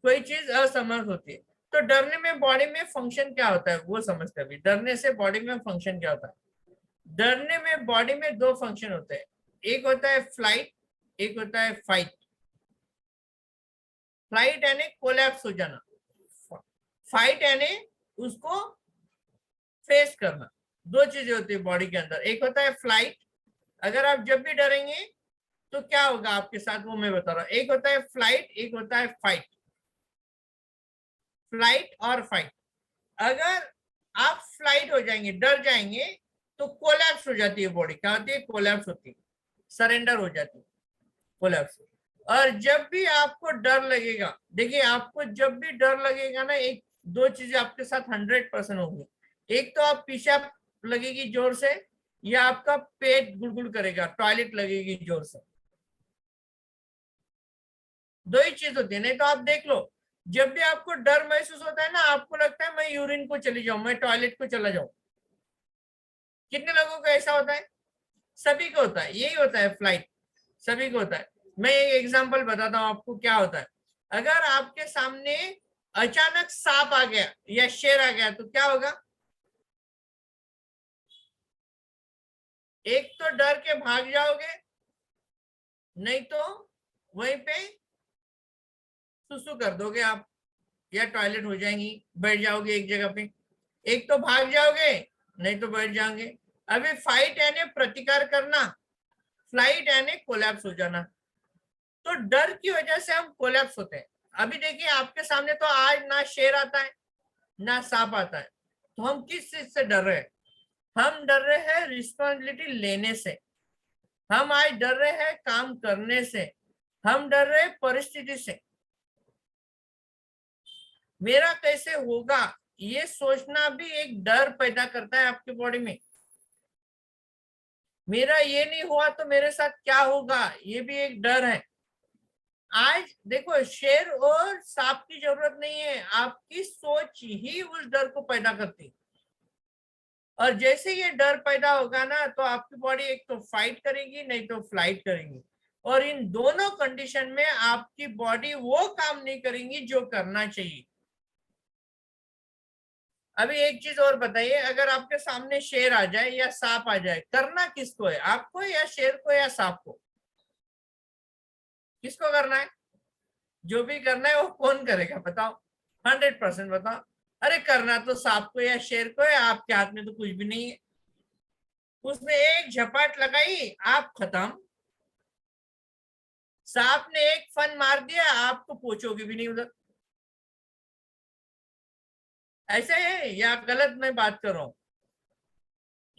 कोई चीज असमर्थ होती है। तो डरने में बॉडी में फंक्शन क्या होता है वो समझते हैं। अभी डरने से बॉडी में फंक्शन क्या होता है? डरने में बॉडी में दो फंक्शन होते हैं, एक होता है फ्लाइट, एक होता है फाइट। फ्लाइट यानी कोलैप्स हो जाना, फाइट यानी उसको फेस करना। दो चीजें होती है बॉडी के अंदर, एक होता है फ्लाइट। अगर आप जब भी डरेंगे तो क्या होगा आपके साथ वो मैं बता रहा हूं। एक होता है फ्लाइट, एक होता है फाइट। फ्लाइट और फाइट। अगर आप फ्लाइट हो जाएंगे, डर जाएंगे, तो कोलैप्स हो जाती है बॉडी। क्या होती है? कोलैप्स होती है, सरेंडर हो जाती है, कोलैप्स। और जब भी आपको डर लगेगा, देखिए आपको जब भी डर लगेगा ना, एक दो चीजें आपके साथ 100% होंगी। एक तो आप पेशाब लगेगी जोर से, या आपका पेट गुड़गुड़ करेगा, टॉयलेट लगेगी जोर से। दो ही चीज होती है। नहीं तो आप देख लो, जब भी आपको डर महसूस होता है ना, आपको लगता है मैं यूरिन को चली जाऊं, मैं टॉयलेट को चला जाऊं। कितने लोगों को ऐसा होता है? सभी को होता है, यही होता है फ्लाइट, सभी को होता है। मैं एक एग्जांपल बताता हूँ आपको क्या होता है। अगर आपके सामने अचानक सांप आ गया या शेर आ गया तो क्या होगा? एक तो डर के भाग जाओगे, नहीं तो वहीं पे सुसु कर दोगे आप, या टॉयलेट हो जाएंगी, बैठ जाओगे एक जगह पे। एक तो भाग जाओगे, नहीं तो बैठ जाओगे। अभी फाइट यानी प्रतिकार करना, फ्लाइट यानी कोलैप्स हो जाना। तो डर की वजह से हम कोलैप्स होते हैं। अभी देखिए आपके सामने तो आज ना शेर आता है ना सांप आता है, तो हम किस चीज से डर रहे हैं? हम डर रहे हैं रिस्पॉन्सिबिलिटी लेने से, हम आज डर रहे हैं काम करने से, हम डर रहे हैं परिस्थिति से। मेरा कैसे होगा ये सोचना भी एक डर पैदा करता है आपकी बॉडी में। मेरा ये नहीं हुआ तो मेरे साथ क्या होगा, ये भी एक डर है। आज देखो, शेर और सांप की जरूरत नहीं है, आपकी सोच ही उस डर को पैदा करती। और जैसे ये डर पैदा होगा ना, तो आपकी बॉडी एक तो फाइट करेगी, नहीं तो फ्लाइट करेगी। और इन दोनों कंडीशन में आपकी बॉडी वो काम नहीं करेगी जो करना चाहिए। अभी एक चीज और बताइए, अगर आपके सामने शेर आ जाए या सांप आ जाए, करना किसको है? आपको या शेर को या सांप को? किसको करना है? जो भी करना है वो कौन करेगा बताओ? 100% बताओ। अरे करना तो सांप को या शेर को है, आपके हाथ में तो कुछ भी नहीं है। उसने एक झपाट लगाई, आप खत्म। सांप ने एक फन मार दिया, आप तो पहुंचोगे भी नहीं उधर। ऐसे है या गलत मैं बात कर रहा हूं?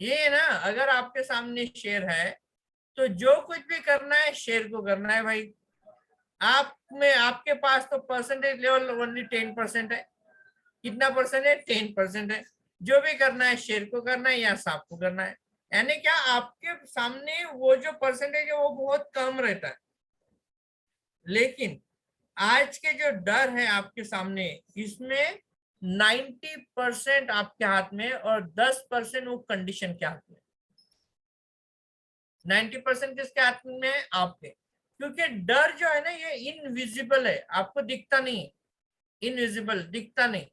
ये ना, अगर आपके सामने शेर है तो जो कुछ भी करना है शेर को करना है भाई। आप में आपके पास तो परसेंटेज लेवल ओनली 10% है। कितना परसेंट है? 10% है। जो भी करना है शेर को करना है या सांप को करना है। यानी क्या, आपके सामने वो जो परसेंटेज है वो बहुत कम रहता है। लेकिन आज के जो डर है आपके सामने, इसमें 90% आपके हाथ में और 10% वो कंडीशन के हाथ में। 90% किसके हाथ में है? आपके। क्योंकि डर जो है ना, ये इनविजिबल है, आपको दिखता नहीं है, इनविजिबल दिखता नहीं।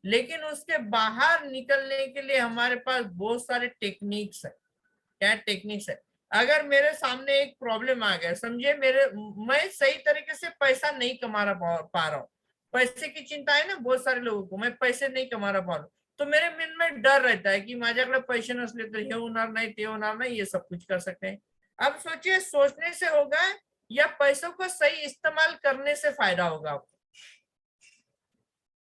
लेकिन उसके बाहर निकलने के लिए हमारे पास बहुत सारे टेक्निक्स है। क्या टेक्निक्स है? अगर मेरे सामने एक प्रॉब्लम आ गया, समझिए मैं सही तरीके से पैसा नहीं कमा पा रहा हूँ। पैसे की चिंता है ना बहुत सारे लोगों को, मैं पैसे नहीं कमा पा रहा हूँ। तो मेरे मन में डर रहता है कि माझ्याकडे पैसे नसले तर हे होणार नाही, ते होणार नाही, ये सब कुछ कर सकते हैं। अब सोचिए, सोचने से होगा या पैसों को सही इस्तेमाल करने से फायदा होगा आपको?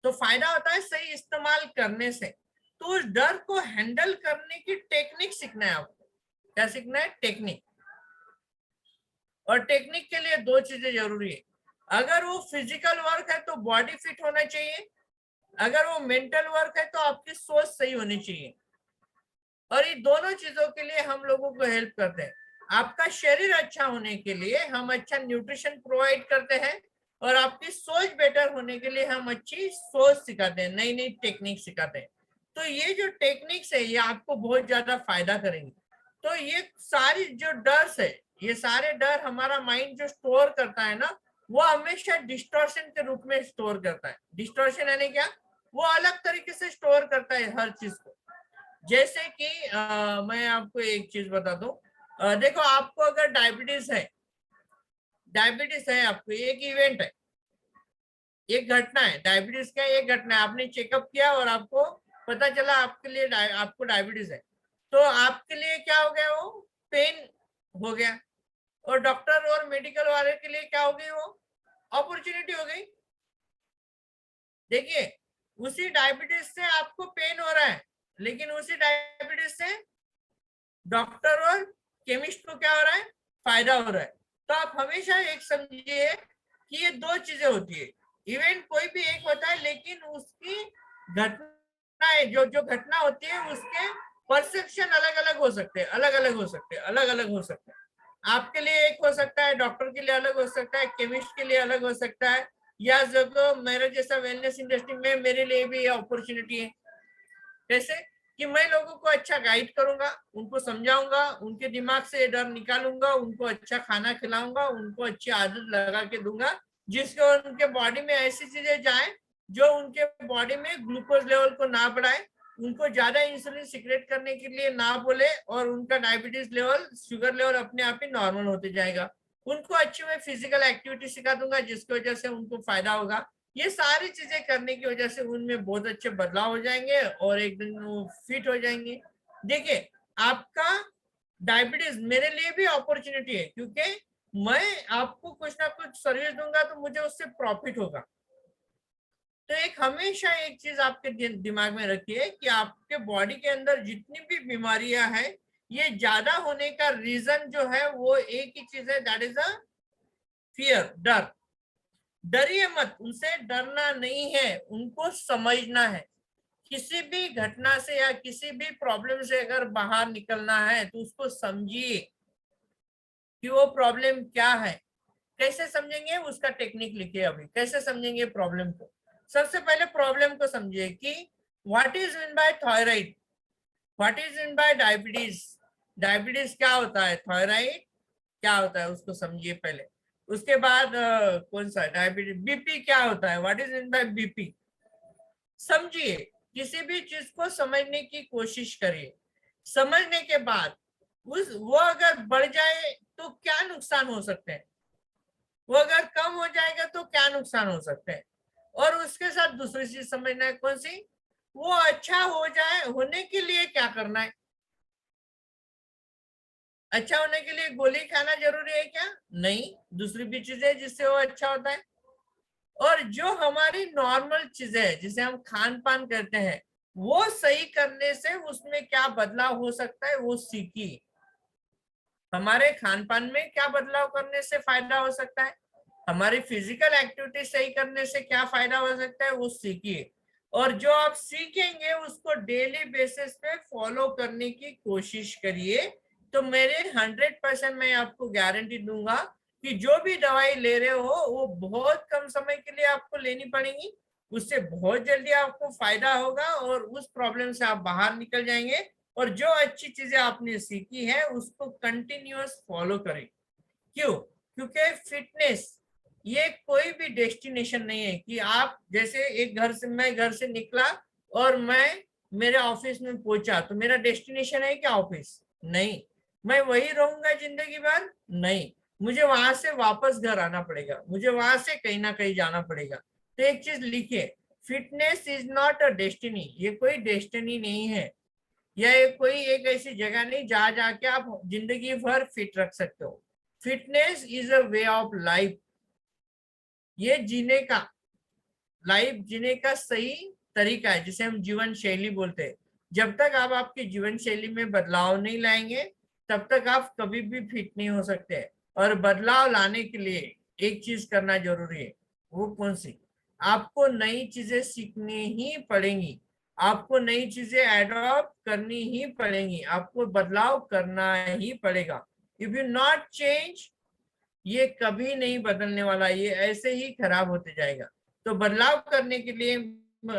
तो फायदा होता है सही इस्तेमाल करने से। तो उस डर को हैंडल करने की टेक्निक सीखना है आपको। क्या सीखना है? टेक्निक। और टेक्निक के लिए दो चीजें जरूरी है। अगर वो फिजिकल वर्क है तो बॉडी फिट होना चाहिए, अगर वो मेंटल वर्क है तो आपकी सोच सही होनी चाहिए। और ये दोनों चीजों के लिए हम लोगों को हेल्प करते हैं। आपका शरीर अच्छा होने के लिए हम अच्छा न्यूट्रिशन प्रोवाइड करते हैं, और आपकी सोच बेटर होने के लिए हम अच्छी सोच सिखाते हैं, नई नई टेक्निक सिखाते हैं। तो ये जो टेक्निक्स है ये आपको बहुत ज्यादा फायदा करेंगे। तो ये सारी जो डर्स है, ये सारे डर हमारा माइंड जो स्टोर करता है ना, वो हमेशा डिस्टॉर्शन के रूप में स्टोर करता है। डिस्टॉर्शन यानी क्या? वो अलग तरीके से स्टोर करता है हर चीज को। जैसे कि मैं आपको एक चीज बता दूं, देखो आपको अगर डायबिटीज है, आपको एक इवेंट है, एक घटना है, डायबिटीज का एक घटना है, आपने चेकअप किया और आपको पता चला आपके लिए आपको डायबिटीज है, तो आपके लिए क्या हो गया? वो पेन हो गया। और डॉक्टर और मेडिकल वाले के लिए क्या हो गई? वो अपॉर्चुनिटी हो गई। देखिए, उसी डायबिटीज से आपको पेन हो रहा है, लेकिन उसी डायबिटीज से डॉक्टर और केमिस्ट को क्या हो रहा है? फायदा हो रहा है। तो आप हमेशा एक समझिए कि ये दो चीजें होती है। इवेंट कोई भी एक होता है, लेकिन उसकी घटना जो जो घटना होती है उसके परसेप्शन अलग अलग हो सकते हैं, अलग अलग हो सकते हैं, अलग अलग हो सकते हैं। आपके लिए एक हो सकता है, डॉक्टर के लिए अलग हो सकता है, केमिस्ट के लिए अलग हो सकता है, या जो मेरे जैसा वेलनेस इंडस्ट्री में मेरे लिए भी ये अपॉर्चुनिटी है। कैसे? कि मैं लोगों को अच्छा गाइड करूंगा, उनको समझाऊंगा, उनके दिमाग से ये डर निकालूंगा, उनको अच्छा खाना खिलाऊंगा, उनको अच्छी आदत लगा के दूंगा, जिससे उनके बॉडी में ऐसी चीजें जाए जो उनके बॉडी में ग्लूकोज लेवल को ना बढ़ाए, उनको ज्यादा इंसुलिन सिक्रेट करने के लिए ना बोले, और उनका डायबिटीज लेवल, शुगर लेवल अपने आप ही नॉर्मल होते जाएगा। उनको अच्छी मैं फिजिकल एक्टिविटी सिखा दूंगा जिसकी वजह से उनको फायदा होगा। ये सारी चीजें करने की वजह से उनमें बहुत अच्छे बदलाव हो जाएंगे और एक दिन वो फिट हो जाएंगे। देखिए, आपका डायबिटीज मेरे लिए भी अपॉर्चुनिटी है, क्योंकि मैं आपको कुछ ना कुछ सर्विस दूंगा तो मुझे उससे प्रॉफिट होगा। तो एक हमेशा एक चीज आपके दिमाग में रखिए कि आपके बॉडी के अंदर जितनी भी बीमारियां हैं, ये ज्यादा होने का रीजन जो है वो एक ही चीज है, दैट इज अ फियर, डर। डरिए मत, उनसे डरना नहीं है, उनको समझना है। किसी भी घटना से या किसी भी प्रॉब्लम से अगर बाहर निकलना है तो उसको समझिए कि वो प्रॉब्लम क्या है। कैसे समझेंगे? उसका टेक्निक लिखिए। अभी कैसे समझेंगे प्रॉब्लम को? सबसे पहले प्रॉब्लम को समझिए कि what is mean by thyroid, what is mean by diabetes. Diabetes क्या होता है, थायराइड क्या होता है, उसको समझिए पहले। उसके बाद कौन सा डायबिटीज, बीपी क्या होता है, what is mean by BP. समझिए, किसी भी चीज को समझने की कोशिश करिए। समझने के बाद वो अगर बढ़ जाए तो क्या नुकसान हो सकते हैं, वो अगर कम हो जाएगा तो क्या नुकसान हो सकते हैं, और उसके साथ दूसरी चीज समझना है, कौन सी? वो अच्छा हो जाए, होने के लिए क्या करना है। अच्छा होने के लिए गोली खाना जरूरी है क्या? नहीं, दूसरी भी चीजें जिससे वो अच्छा होता है। और जो हमारी नॉर्मल चीजें है जिसे हम खान पान करते हैं, वो सही करने से उसमें क्या बदलाव हो सकता है वो सीखिए। हमारे खान पान में क्या बदलाव करने से फायदा हो सकता है, हमारी फिजिकल एक्टिविटी सही करने से क्या फायदा हो सकता है वो सीखिए। और जो आप सीखेंगे उसको डेली बेसिस पे फॉलो करने की कोशिश करिए। तो मेरे 100% मैं आपको गारंटी दूंगा कि जो भी दवाई ले रहे हो वो बहुत कम समय के लिए आपको लेनी पड़ेगी, उससे बहुत जल्दी आपको फायदा होगा और उस प्रॉब्लम से आप बाहर निकल जाएंगे। और जो अच्छी चीजें आपने सीखी है उसको कंटिन्यूअस फॉलो करें। क्यों? क्योंकि फिटनेस ये कोई भी डेस्टिनेशन नहीं है कि आप जैसे एक घर से, मैं घर से निकला और मैं मेरे ऑफिस में पहुंचा तो मेरा डेस्टिनेशन है क्या ऑफिस? नहीं। मैं वही रहूंगा जिंदगी भर? नहीं। मुझे वहां से वापस घर आना पड़ेगा, मुझे वहां से कहीं ना कहीं जाना पड़ेगा। तो एक चीज लिखिए, fitness is not a destiny, ये कोई डेस्टिनी नहीं है, यह कोई एक ऐसी जगह नहीं जहां जाके आप जिंदगी भर फिट रख सकते हो। Fitness is a way of life, ये जीने का, लाइफ जीने का सही तरीका है जिसे हम जीवन शैली बोलते हैं। जब तक आप आपकी जीवन शैली में बदलाव नहीं लाएंगे तब तक आप कभी भी फिट नहीं हो सकते। और बदलाव लाने के लिए एक चीज करना जरूरी है। वो कौन सी? आपको नई चीजें सीखनी ही पड़ेंगी, आपको नई चीजें एडॉप्ट करनी ही पड़ेंगी, आपको बदलाव करना ही पड़ेगा। इफ यू नॉट चेंज, ये कभी नहीं बदलने वाला, ये ऐसे ही खराब होते जाएगा। तो बदलाव करने के लिए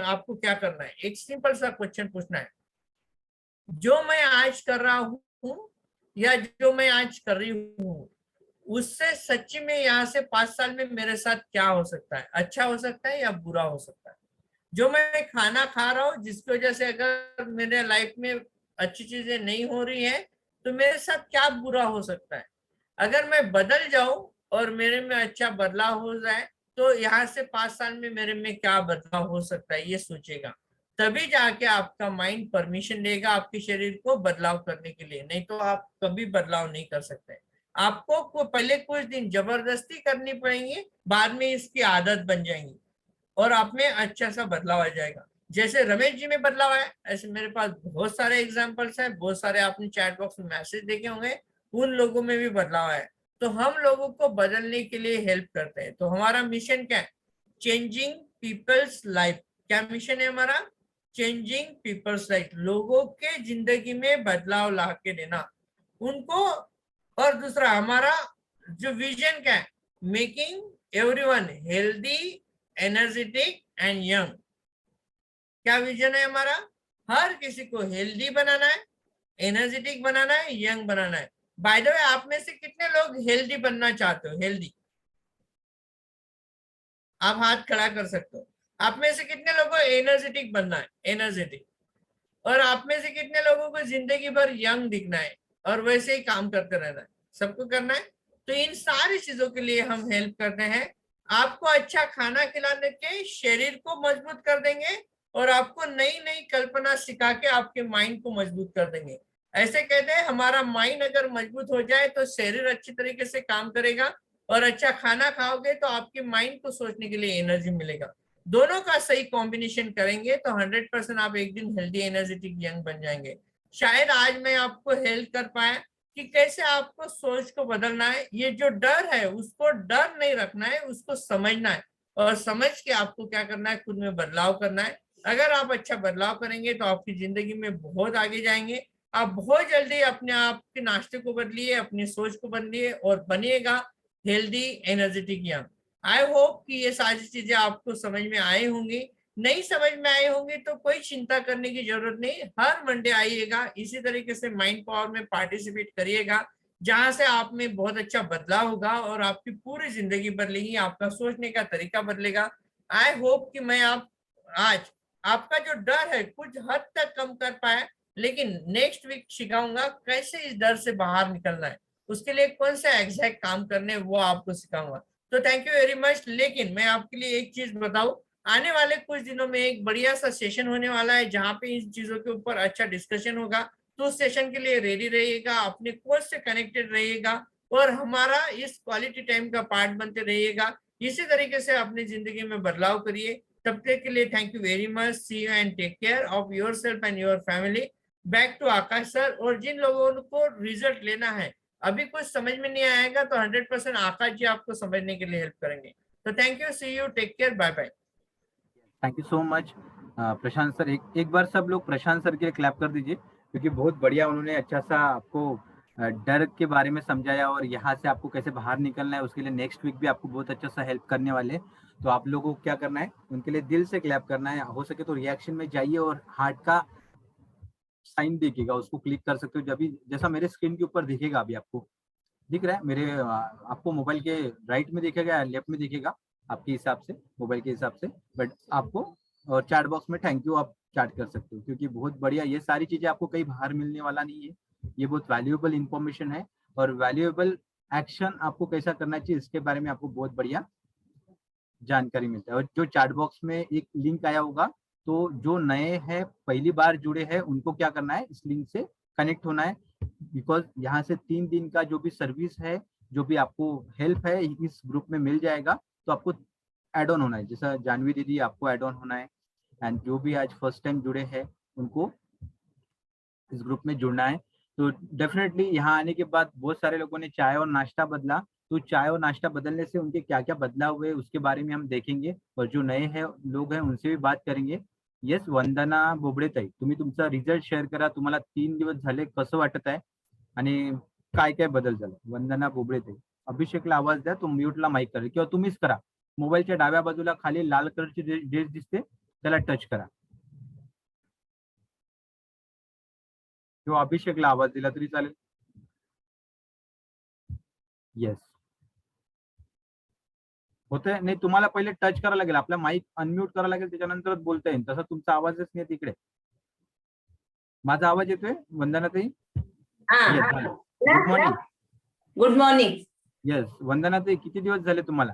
आपको क्या करना है? एक सिंपल सा क्वेश्चन पूछना है, जो मैं आज कर रहा हूँ या जो मैं आज कर रही हूँ, उससे सच्ची में यहाँ से 5 साल में मेरे साथ क्या हो सकता है? अच्छा हो सकता है या बुरा हो सकता है? जो मैं खाना खा रहा हूँ जिसकी वजह से अगर मेरे लाइफ में अच्छी चीजें नहीं हो रही है, तो मेरे साथ क्या बुरा हो सकता है? अगर मैं बदल जाऊं और मेरे में अच्छा बदलाव हो जाए, तो यहाँ से 5 साल में मेरे में क्या बदलाव हो सकता है, ये सोचेगा। तभी जाके आपका माइंड परमिशन देगा आपके शरीर को बदलाव करने के लिए, नहीं तो आप कभी बदलाव नहीं कर सकते। आपको पहले कुछ दिन जबरदस्ती करनी पड़ेगी, बाद में इसकी आदत बन जाएंगी और आप में अच्छा सा बदलाव आ जाएगा। जैसे रमेश जी में बदलाव आया, ऐसे मेरे पास बहुत सारे एग्जांपल्स हैं, बहुत सारे आपने चैट बॉक्स में मैसेज देखे होंगे, उन लोगों में भी बदलाव आया। तो हम लोगों को बदलने के लिए हेल्प करते हैं। तो हमारा मिशन क्या है? Changing people's life. क्या मिशन है हमारा? चेंजिंग पीपल्स लाइफ, लोगों के जिंदगी में बदलाव ला के देना उनको। और दूसरा हमारा जो विजन क्या है? Making everyone healthy, energetic and young. क्या विजन है हमारा? हर किसी को हेल्दी बनाना है, एनर्जेटिक बनाना है, यंग बनाना है। बाय द वे, आप में से कितने लोग हेल्दी बनना चाहते हो? हेल्दी, आप हाथ खड़ा कर सकते हो। आप में से कितने लोगों को एनर्जेटिक बनना है? एनर्जेटिक। और आप में से कितने लोगों को जिंदगी भर यंग दिखना है और वैसे ही काम करते रहना है? सबको करना है। तो इन सारी चीजों के लिए हम हेल्प करते हैं। आपको अच्छा खाना खिलाने के शरीर को मजबूत कर देंगे और आपको नई नई कल्पना सिखा के आपके माइंड को मजबूत कर देंगे। ऐसे कहते हैं, हमारा माइंड अगर मजबूत हो जाए तो शरीर अच्छी तरीके से काम करेगा, और अच्छा खाना खाओगे तो आपके माइंड को सोचने के लिए एनर्जी मिलेगा। दोनों का सही कॉम्बिनेशन करेंगे तो 100% आप एक दिन हेल्दी, एनर्जेटिक, यंग बन जाएंगे। शायद आज मैं आपको हेल्प कर पाया कि कैसे आपको सोच को बदलना है। ये जो डर है उसको डर नहीं रखना है, उसको समझना है, और समझ के आपको क्या करना है? खुद में बदलाव करना है। अगर आप अच्छा बदलाव करेंगे तो आपकी जिंदगी में बहुत आगे जाएंगे। आप बहुत जल्दी अपने आप के नाश्ते को बदलिए, अपनी सोच को बदलिए और बनिएगा healthy, energetic, young. I hope कि ये सारी चीजें आपको समझ में आई होंगी। नहीं समझ में आई होंगी तो कोई चिंता करने की जरूरत नहीं। हर मंडे आइएगा, इसी तरीके से माइंड पावर में पार्टिसिपेट करिएगा, जहां से आप में बहुत अच्छा बदलाव होगा और आपकी पूरी जिंदगी बदलेगी, आपका सोचने का तरीका बदलेगा। आई होप कि मैं आज आपका जो डर है कुछ हद तक कम कर पाया। लेकिन नेक्स्ट वीक सिखाऊंगा कैसे इस डर से बाहर निकलना है, उसके लिए कौन सा एग्जैक्ट काम करने हैं, वो आपको सिखाऊंगा। तो थैंक यू वेरी मच। लेकिन मैं आपके लिए एक चीज बताऊं, आने वाले कुछ दिनों में एक बढ़िया सा सेशन होने वाला है जहां पे इन चीजों के ऊपर अच्छा डिस्कशन होगा। तो उस सेशन के लिए रेडी रहिएगा, अपने कोर्स से कनेक्टेड रहिएगा और हमारा इस क्वालिटी टाइम का पार्ट बनते रहिएगा। इसी तरीके से अपनी जिंदगी में बदलाव करिए। तब तक के लिए thank you very much. See you and take care of yourself and your family. Back to Akash sir. और जिन लोगों को रिजल्ट लेना है, अभी कुछ समझ में नहीं आएगा, तो 100% आकाश जी आपको समझने के लिए हेल्प करेंगे। तो thank you, see you, take care, bye bye. Thank you so much Prashant sir. एक बार सब लोग प्रशांत सर के लिए क्लैप कर दीजिए, क्योंकि बहुत बढ़िया उन्होंने अच्छा सा आपको डर के बारे में समझाया और यहाँ से आपको कैसे बाहर निकलना है उसके लिए नेक्स्ट वीक भी आपको बहुत अच्छा सा हेल्प करने वाले हैं। तो आप लोगों को क्या करना है, उनके लिए दिल से क्लैप करना है। हो सके तो रिएक्शन में जाइए और हार्ट का साइन देखिएगा, उसको क्लिक कर सकते हो। जब भी जैसा मेरे स्क्रीन के ऊपर दिखेगा, अभी आपको दिख रहा है मेरे आपको मोबाइल के राइट में दिखेगा या लेफ्ट में दिखेगा आपके हिसाब से, मोबाइल के हिसाब से। बट आपको और चैट बॉक्स में थैंक यू आप चैट कर सकते हो, क्योंकि बहुत बढ़िया ये सारी चीजें आपको कहीं बाहर मिलने वाला नहीं है। ये बहुत वैल्यूएबल इंफॉर्मेशन है और वैल्यूएबल एक्शन आपको कैसा करना चाहिए इसके बारे में आपको बहुत बढ़िया जानकारी मिलता है। और जो चैट बॉक्स में एक लिंक आया होगा, तो जो नए हैं पहली बार जुड़े हैं उनको क्या करना है, इस लिंक से कनेक्ट होना है। बिकॉज यहाँ से 3 दिन का जो भी सर्विस है, जो भी आपको हेल्प है इस ग्रुप में मिल जाएगा। तो आपको एड ऑन होना है, जैसा जानवी दीदी आपको एड ऑन होना है। एंड जो भी आज फर्स्ट टाइम जुड़े हैं उनको इस ग्रुप में जुड़ना है। तो डेफिनेटली यहाँ आने के बाद बहुत सारे लोगों ने चाय और नाश्ता बदला, तो चाय और नाश्ता बदलने से उनके क्या क्या बदलाव हुए उसके बारे में हम देखेंगे, और जो नए हैं लोग हैं उनसे भी बात करेंगे. येस, वंदना बोबडे ताई, तुम्ही तुमचा रिझल्ट शेअर करा. तुम्हाला 3 दिवस झाले कसं वाटत आहे आणि काय काय बदल झाला? वंदना बोबडे ताई. अभिषेकला आवाज द्या, तो म्यूटला माईक करा किंवा तुम्हीच करा. मोबाईलच्या डाव्या बाजूला खाली लाल कलरची डेट दिसते, त्याला टच करा किंवा अभिषेकला आवाज दिला तरी चालेल. येस, होतंय. नाही, तुम्हाला पहिले टच करावं लागेल, आपला माईक अनम्यूट करावं लागेल, त्याच्यानंतरच बोलता येईल. तसा तुमचा आवाजच नाही तिकडे. माझा आवाज येतोय वंदना ताई? येस, झालं. Good morning. Good morning. Yes, Vandana tai, किती दिवस झाले तुम्हाला?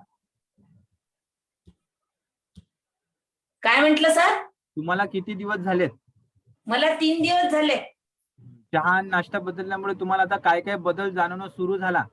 काय म्हटलं सर? तुम्हाला किती दिवस झालेत? मला 3 दिवस झाले. चहा आणि नाश्ता बदलल्यामुळे तुम्हाला आता काय काय बदल जाणवणं सुरू झाला?